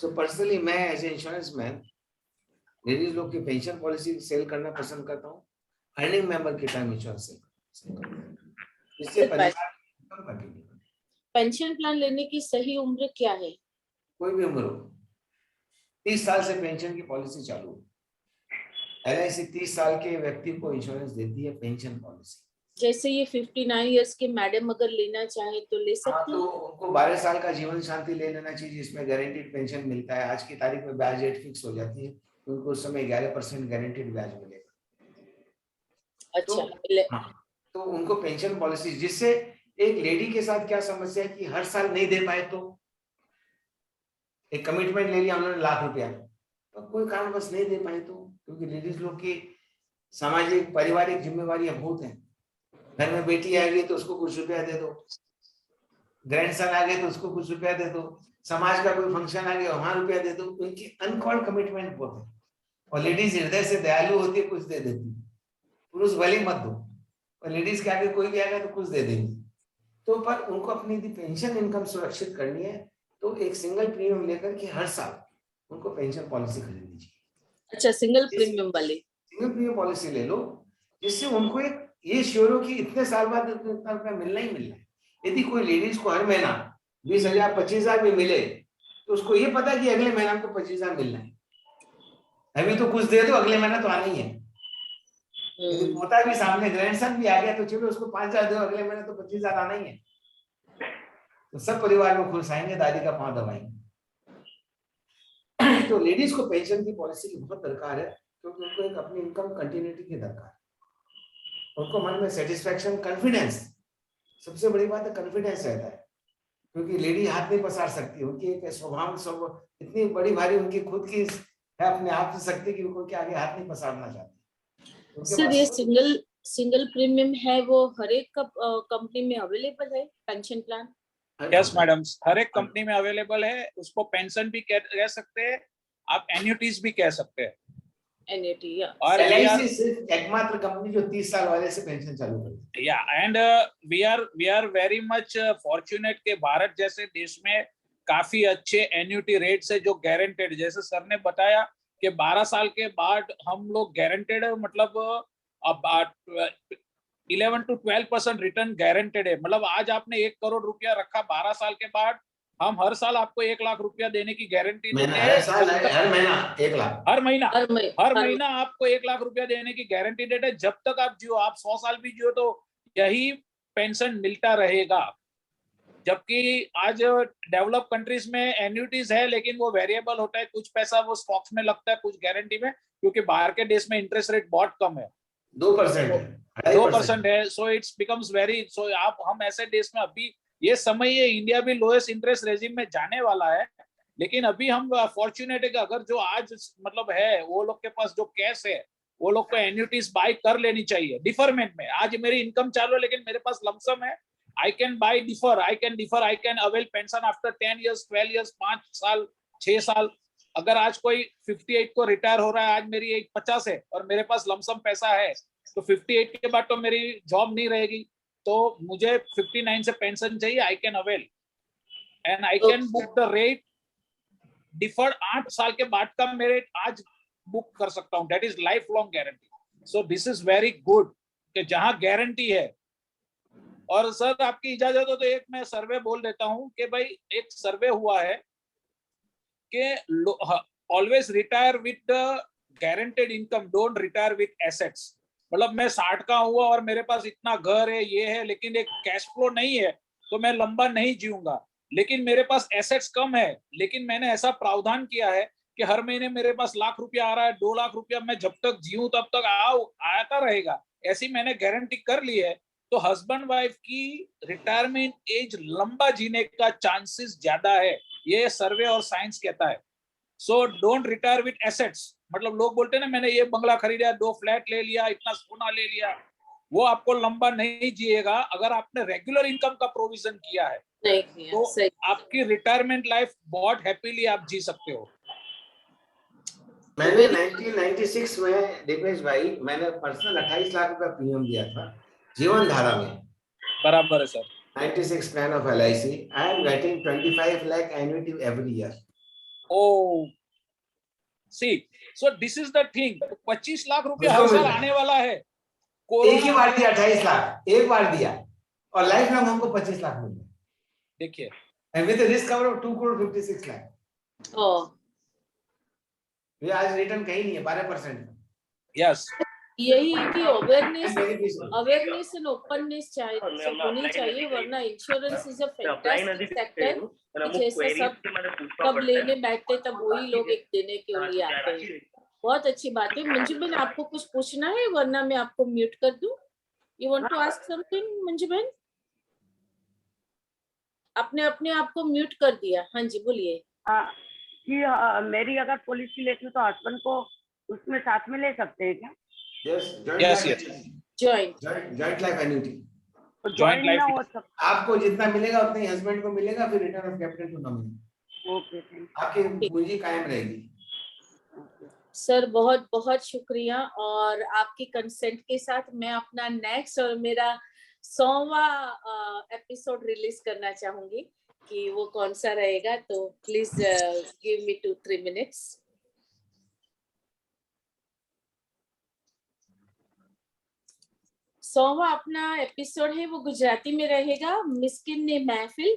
सो पर्सनली मैं as a insurance man ladies लोग की पेंशन पॉलिसी सेल करना पसंद करता हूँ, अर्निंग मेंबर की टर्म इंश्योरेंस सेल करता हूँ, जिससे परिवार की इनकम कंटिन्यू करे। पेंशन प्लान लेने की सही उम्र क्या है? कोई भी उम्र हो, 30 साल से पेंशन की पॉलिसी चालू है। LIC 30 साल के व्यक्ति को इंश्योरेंस देती है, पेंशन पॉलिसी। जैसे ये 59 इयर्स के मैडम अगर लेना चाहे तो ले सकते हैं? तो उनको 12 साल का जीवन शांति ले लेना चाहिए, जिसमें गारंटीड पेंशन मिलता है। आज की तारीख में ब्याज रेट फिक्स हो जाती है, उनको उस समय 11% गारंटीड ब्याज मिलेगा। अच्छा, तो उनको पेंशन पॉलिसी, जिससे एक लेडी के साथ क्या समस्या है कि हर साल नहीं दे पाए तो एक कमिटमेंट ले लिया उन्होंने ₹1,00,000, तो कोई कारणवश नहीं दे पाए तो, क्योंकि लेडीज लोग की सामाजिक पारिवारिक जिम्मेवारियां बहुत हैं। घर में बेटी आ गई तो उसको कुछ रुपया दे दो, ग्रैंडसन आ गए तो उसको कुछ रुपया दे दो, समाज का कोई फंक्शन आ गया वहां रुपया दे दो। उनकी अनकॉल्ड कमिटमेंट बहुत है, और लेडीज हृदय से दयालु होती है, कुछ दे देती। पुरुष भले मत दो, और लेडीज के आगे कोई भी आएगा तो कुछ दे देंगे। तो पर उनको अपनी पेंशन इनकम सुरक्षित करनी है, तो एक सिंगल प्रीमियम लेकर के हर साल उनको पेंशन पॉलिसी खरीदनी चाहिए। अच्छा, सिंगल प्रीमियम वाले सिंगल प्रीमियम पॉलिसी ले लो, जिससे उनको एक ये श्योर हो कि इतने साल बाद इतना रुपया मिलना ही मिलना है। यदि कोई लेडीज को हर महीना 20,000, 25,000 भी मिले, तो उसको ये पता है कि अगले महीना को 25,000 मिलना है। अभी तो कुछ दे दो, अगले महीना तो आना ही है। यदि पोता भी सामने, ग्रैंडसन भी आ गया, तो चलो उसको 5,000 दो, अगले महीने तो 25,000 आना ही है। तो सब परिवार में खुश आएंगे, दादी का पांव दबाएंगे। तो लेडीज को पेंशन की पॉलिसी की बहुत दरकार है, क्योंकि उनको एक अपनी इनकम कंटिन्यूटी की दरकार है। उनको मन में सेटिस्फैक्शन, कॉन्फिडेंस, सबसे बड़ी बात है कॉन्फिडेंस रहता है, क्योंकि लेडी हाथ नहीं पसार सकती, उनकी एक स्वभाव सब इतनी बड़ी भारी उनकी खुद की है अपने आप से शक्ति की, उनके आगे हाथ नहीं पसारना चाहती। सर ये सिंगल प्रीमियम है वो हर एक कंपनी में अवेलेबल है पेंशन प्लान? यस मैडम, हर एक कंपनी में अवेलेबल है। उसको पेंशन भी कह सकते हैं, आप एन्युटीज भी कह सकते हैं। एन्युटी या और LIC सिर्फ एकमात्र कंपनी जो 30 साल वाले से पेंशन चालू करती है। या and we are very much fortunate के भारत जैसे देश में काफी अच्छे एन्युटी रेट्स है जो गारंटेड, जैसे सर ने बताया कि 12 साल के बाद हम लोग गारंटेड मतलब 11 to 12% रिटर्न गारंटेड है। मतलब आज आपने 1 करोड़ रुपया रखा, 12 साल के बाद हम हर साल आपको 1 लाख रुपया देने की गारंटी देते हैं। हर महीना 1 लाख, हर महीना आपको 1 लाख रुपया देने की गारंटी देते हैं। जब तक आप जियो, आप 100 साल भी जियो तो यही पेंशन मिलता रहेगा। जबकि आज डेवलप कंट्रीज में एन्युटीज है लेकिन वो वेरिएबल होता है, कुछ पैसा वो स्टॉक्स में लगता है, कुछ गारंटी में, क्योंकि बाहर के देश में इंटरेस्ट रेट बहुत कम है, 2% है। सो इट्स बिकम्स वेरी, सो आप हम ऐसे देश में अभी ये समय है, इंडिया भी लोएस्ट इंटरेस्ट रेजिम में जाने वाला है, लेकिन अभी हम फॉर्चुनेट है कि अगर जो आज मतलब है वो लोग के पास जो कैश है वो लोग को एन्युटीज बाय कर लेनी चाहिए डिफरमेंट में। आज मेरी इनकम चालू है लेकिन मेरे पास लमसम है, I can buy defer, I can avail pension after 10 years, 12 years, 5 साल, 6 साल। अगर आज कोई 58 को रिटायर हो रहा है, आज मेरी एज 50 है और मेरे पास लमसम पैसा है, तो 58 के बाद तो मेरी जॉब नहीं रहेगी, तो मुझे 59 से पेंशन चाहिए, I can avail and I can book the rate deferred 8 साल के बाद का मेरे आज बुक कर सकता हूँ। That is life long guarantee. So this is very good कि जहां गारंटी है। और सर आपकी इजाजत हो तो एक मैं सर्वे बोल देता हूं कि भाई एक सर्वे हुआ है कि always retire with guaranteed income, don't retire with assets. मतलब मैं 60 का हुआ और मेरे पास इतना घर है, ये है, लेकिन एक कैश फ्लो नहीं है, तो मैं लंबा नहीं जीऊंगा। लेकिन मेरे पास एसेट्स कम है, लेकिन मैंने ऐसा प्रावधान किया है कि हर महीने मेरे पास लाख रुपया आ रहा है, 2 लाख रुपया मैं जब तक जीऊं तब तक आता रहेगा, ऐसी मैंने गारंटी कर ली है। तो हस्बैंड वाइफ की रिटायरमेंट एज लंबा जीने का चांसेस ज्यादा है, ये सर्वे और साइंस कहता है। So don't retire with assets. मतलब लोग बोलते हैं ना मैंने ये बंगला खरीदा, 2 फ्लैट ले लिया, इतना सोना ले लिया, वो आपको लंबा नहीं जिएगा। अगर आपने रेगुलर इनकम का प्रोविजन किया है तो आपकी रिटायरमेंट लाइफ बहुत हैप्पीली आप जी सकते हो। मैंने 1996 में दीपेश भाई मैंने पर्सनल 28 लाख रुपया प्रीमियम दिया था जीवन धारा में। बराबर है sir. 96 plan of LIC. I am getting 25 lakh annuity every year. Oh, see, so this is the thing. 25 lakh रुपया हर साल आने वाला है। एक ही बार दिया 28 लाख, एक बार दिया और लाइफ लॉन्ग हमको 25 लाख मिल गया। देखिए, and with a risk cover of 2 crore 56 lakh. ये आज रिटर्न कहीं नहीं है, 12%। यस, यही कि अवेयरनेस एंड ओपननेस होनी चाहिए, वरना insurance is a fantastic sector. जैसे सब लेने बैठते तब वही लोग एक देने के लिए आते हैं। बहुत अच्छी बात है। मंजू बहन आपको कुछ पूछना है, वरना मैं आपको म्यूट कर दूं। You want to ask something Manju बहन? आपने अपने आप को म्यूट कर दिया। हाँ जी बोलिए। कि मेरी अगर पॉलिसी लेती हूँ तो हस्बैंड को उसमें साथ में ले सकते हैं क्या? Joint life annuity. Joint life ना हो सकता, आपको जितना मिलेगा उतना ही हस्बैंड को मिलेगा, फिर return of capital to nominee. Okay, thank आपकी पूंजी कायम रहेगी। यू। सर बहुत बहुत शुक्रिया। और आपकी कंसेंट के साथ मैं अपना नेक्स्ट और मेरा 100वां एपिसोड रिलीज करना चाहूंगी कि वो कौन सा रहेगा, तो प्लीज गिव मी 2-3 मिनट्स। सौवा अपना एपिसोड है वो गुजराती में रहेगा। મિસ્કિન ની મહેફિલ।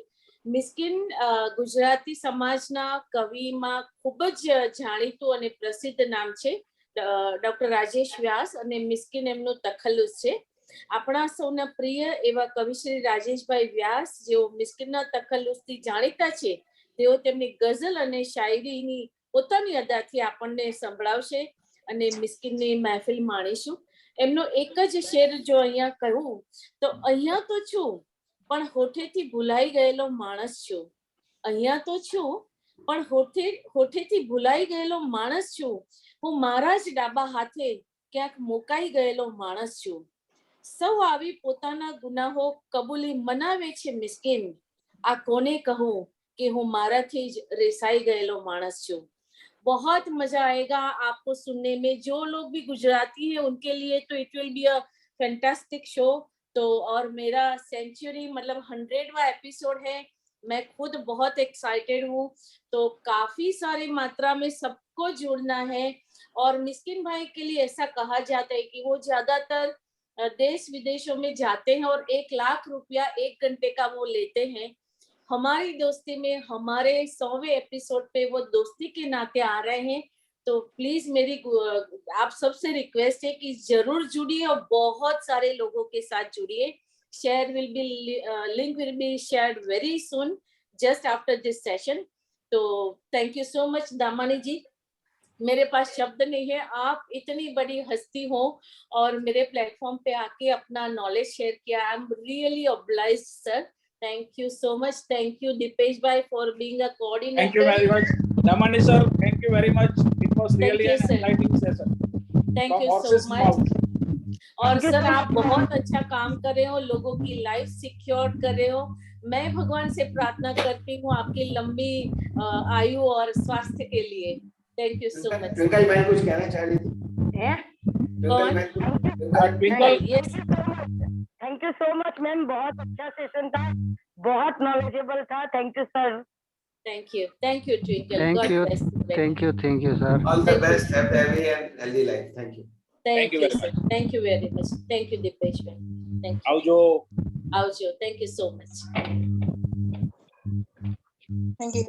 મિસ્કિન ગુજરાતી સમાજના કવિમાં ખૂબ જ જાણીતું અને પ્રસિદ્ધ નામ છે ડોક્ટર રાજેશ વ્યાસ, અને મિસ્કિન એમનું તખલ્લુસ છે। આપણા સૌના પ્રિય એવા કવિશ્રી રાજેશભાઈ વ્યાસ જેઓ મિસ્કિનના તખલ્લુસથી જાણીતા છે, તેઓ તેમની ગઝલ અને શાયરીની પોતાની અદાથી આપણને સંભળાવશે અને મિસ્કિનની મહેફિલ માણીશું। એમનો એક જ શેર જો અહીંયા કહું તો અહીંયા તો છું પણ હોઠેથી ભૂલાઈ ગયેલો માણસ છું. અહીંયા તો છું પણ હોઠેથી ભૂલાઈ ગયેલો માણસ છું. હું મારા જ ડાબા હાથે ક્યાંક મુકાઈ ગયેલો માણસ છું. સૌ આવી પોતાના ગુનાહો કબૂલી મનાવે છે મિસ્કીન. આ કોને કહું कि हूँ माराथी रेसाई गયેલો मानस છું. बहुत मजा आएगा आपको सुनने में. जो लोग भी गुजराती है उनके लिए तो it will be a fantastic show. तो और मेरा सेंचुरी मतलब 100वां एपिसोड है. मैं खुद बहुत एक्साइटेड हूँ. तो काफी सारी मात्रा में सबको जुड़ना है. और मिस्किन भाई के लिए ऐसा कहा जाता है कि वो ज्यादातर देश विदेशों में जाते हैं और 1 लाख रुपया 1 घंटे का वो लेते हैं. हमारी दोस्ती में हमारे 100वें एपिसोड पे वो दोस्ती के नाते आ रहे हैं. तो प्लीज मेरी आप सबसे रिक्वेस्ट है कि जरूर जुड़िए और बहुत सारे लोगों के साथ जुड़िए. Share will be link will be shared very soon just after this session. तो thank you so much Damani ji. मेरे पास शब्द नहीं है. आप इतनी बड़ी हस्ती हो और मेरे प्लेटफॉर्म पे आके अपना नॉलेज शेयर किया. I am really obliged sir. Thank you so much. Thank you, Dipesh bhai, for being a coordinator. Thank you very much. Damani sir, thank you very much. It was really you, an sir. enlightening session. Thank From you so horse's much. mouth. और sir आप बहुत अच्छा काम कर रहे हो. लोगों की लाइफ सिक्योर कर रहे हो. मैं भगवान से प्रार्थना करती हूँ आपकी लंबी आयु और स्वास्थ्य के लिए. Thank you so much. Twinkle भाई कुछ कहना चाह रही थी. कौन? Twinkle, Yes. Thank you so much ma'am. बहुत अच्छा सेशन था, बहुत नॉलेजेबल था. Thank you sir. Thank you. Thank you, Twinkle. Thank God you. bless you. Thank you, sir. All the best. Have a happy and healthy life. Thank you. Thank you you, very sir. Thank you very much. Thank you, Dipesh bhai. Thank you. Aujo. Aujo. Thank you so much. Thank you.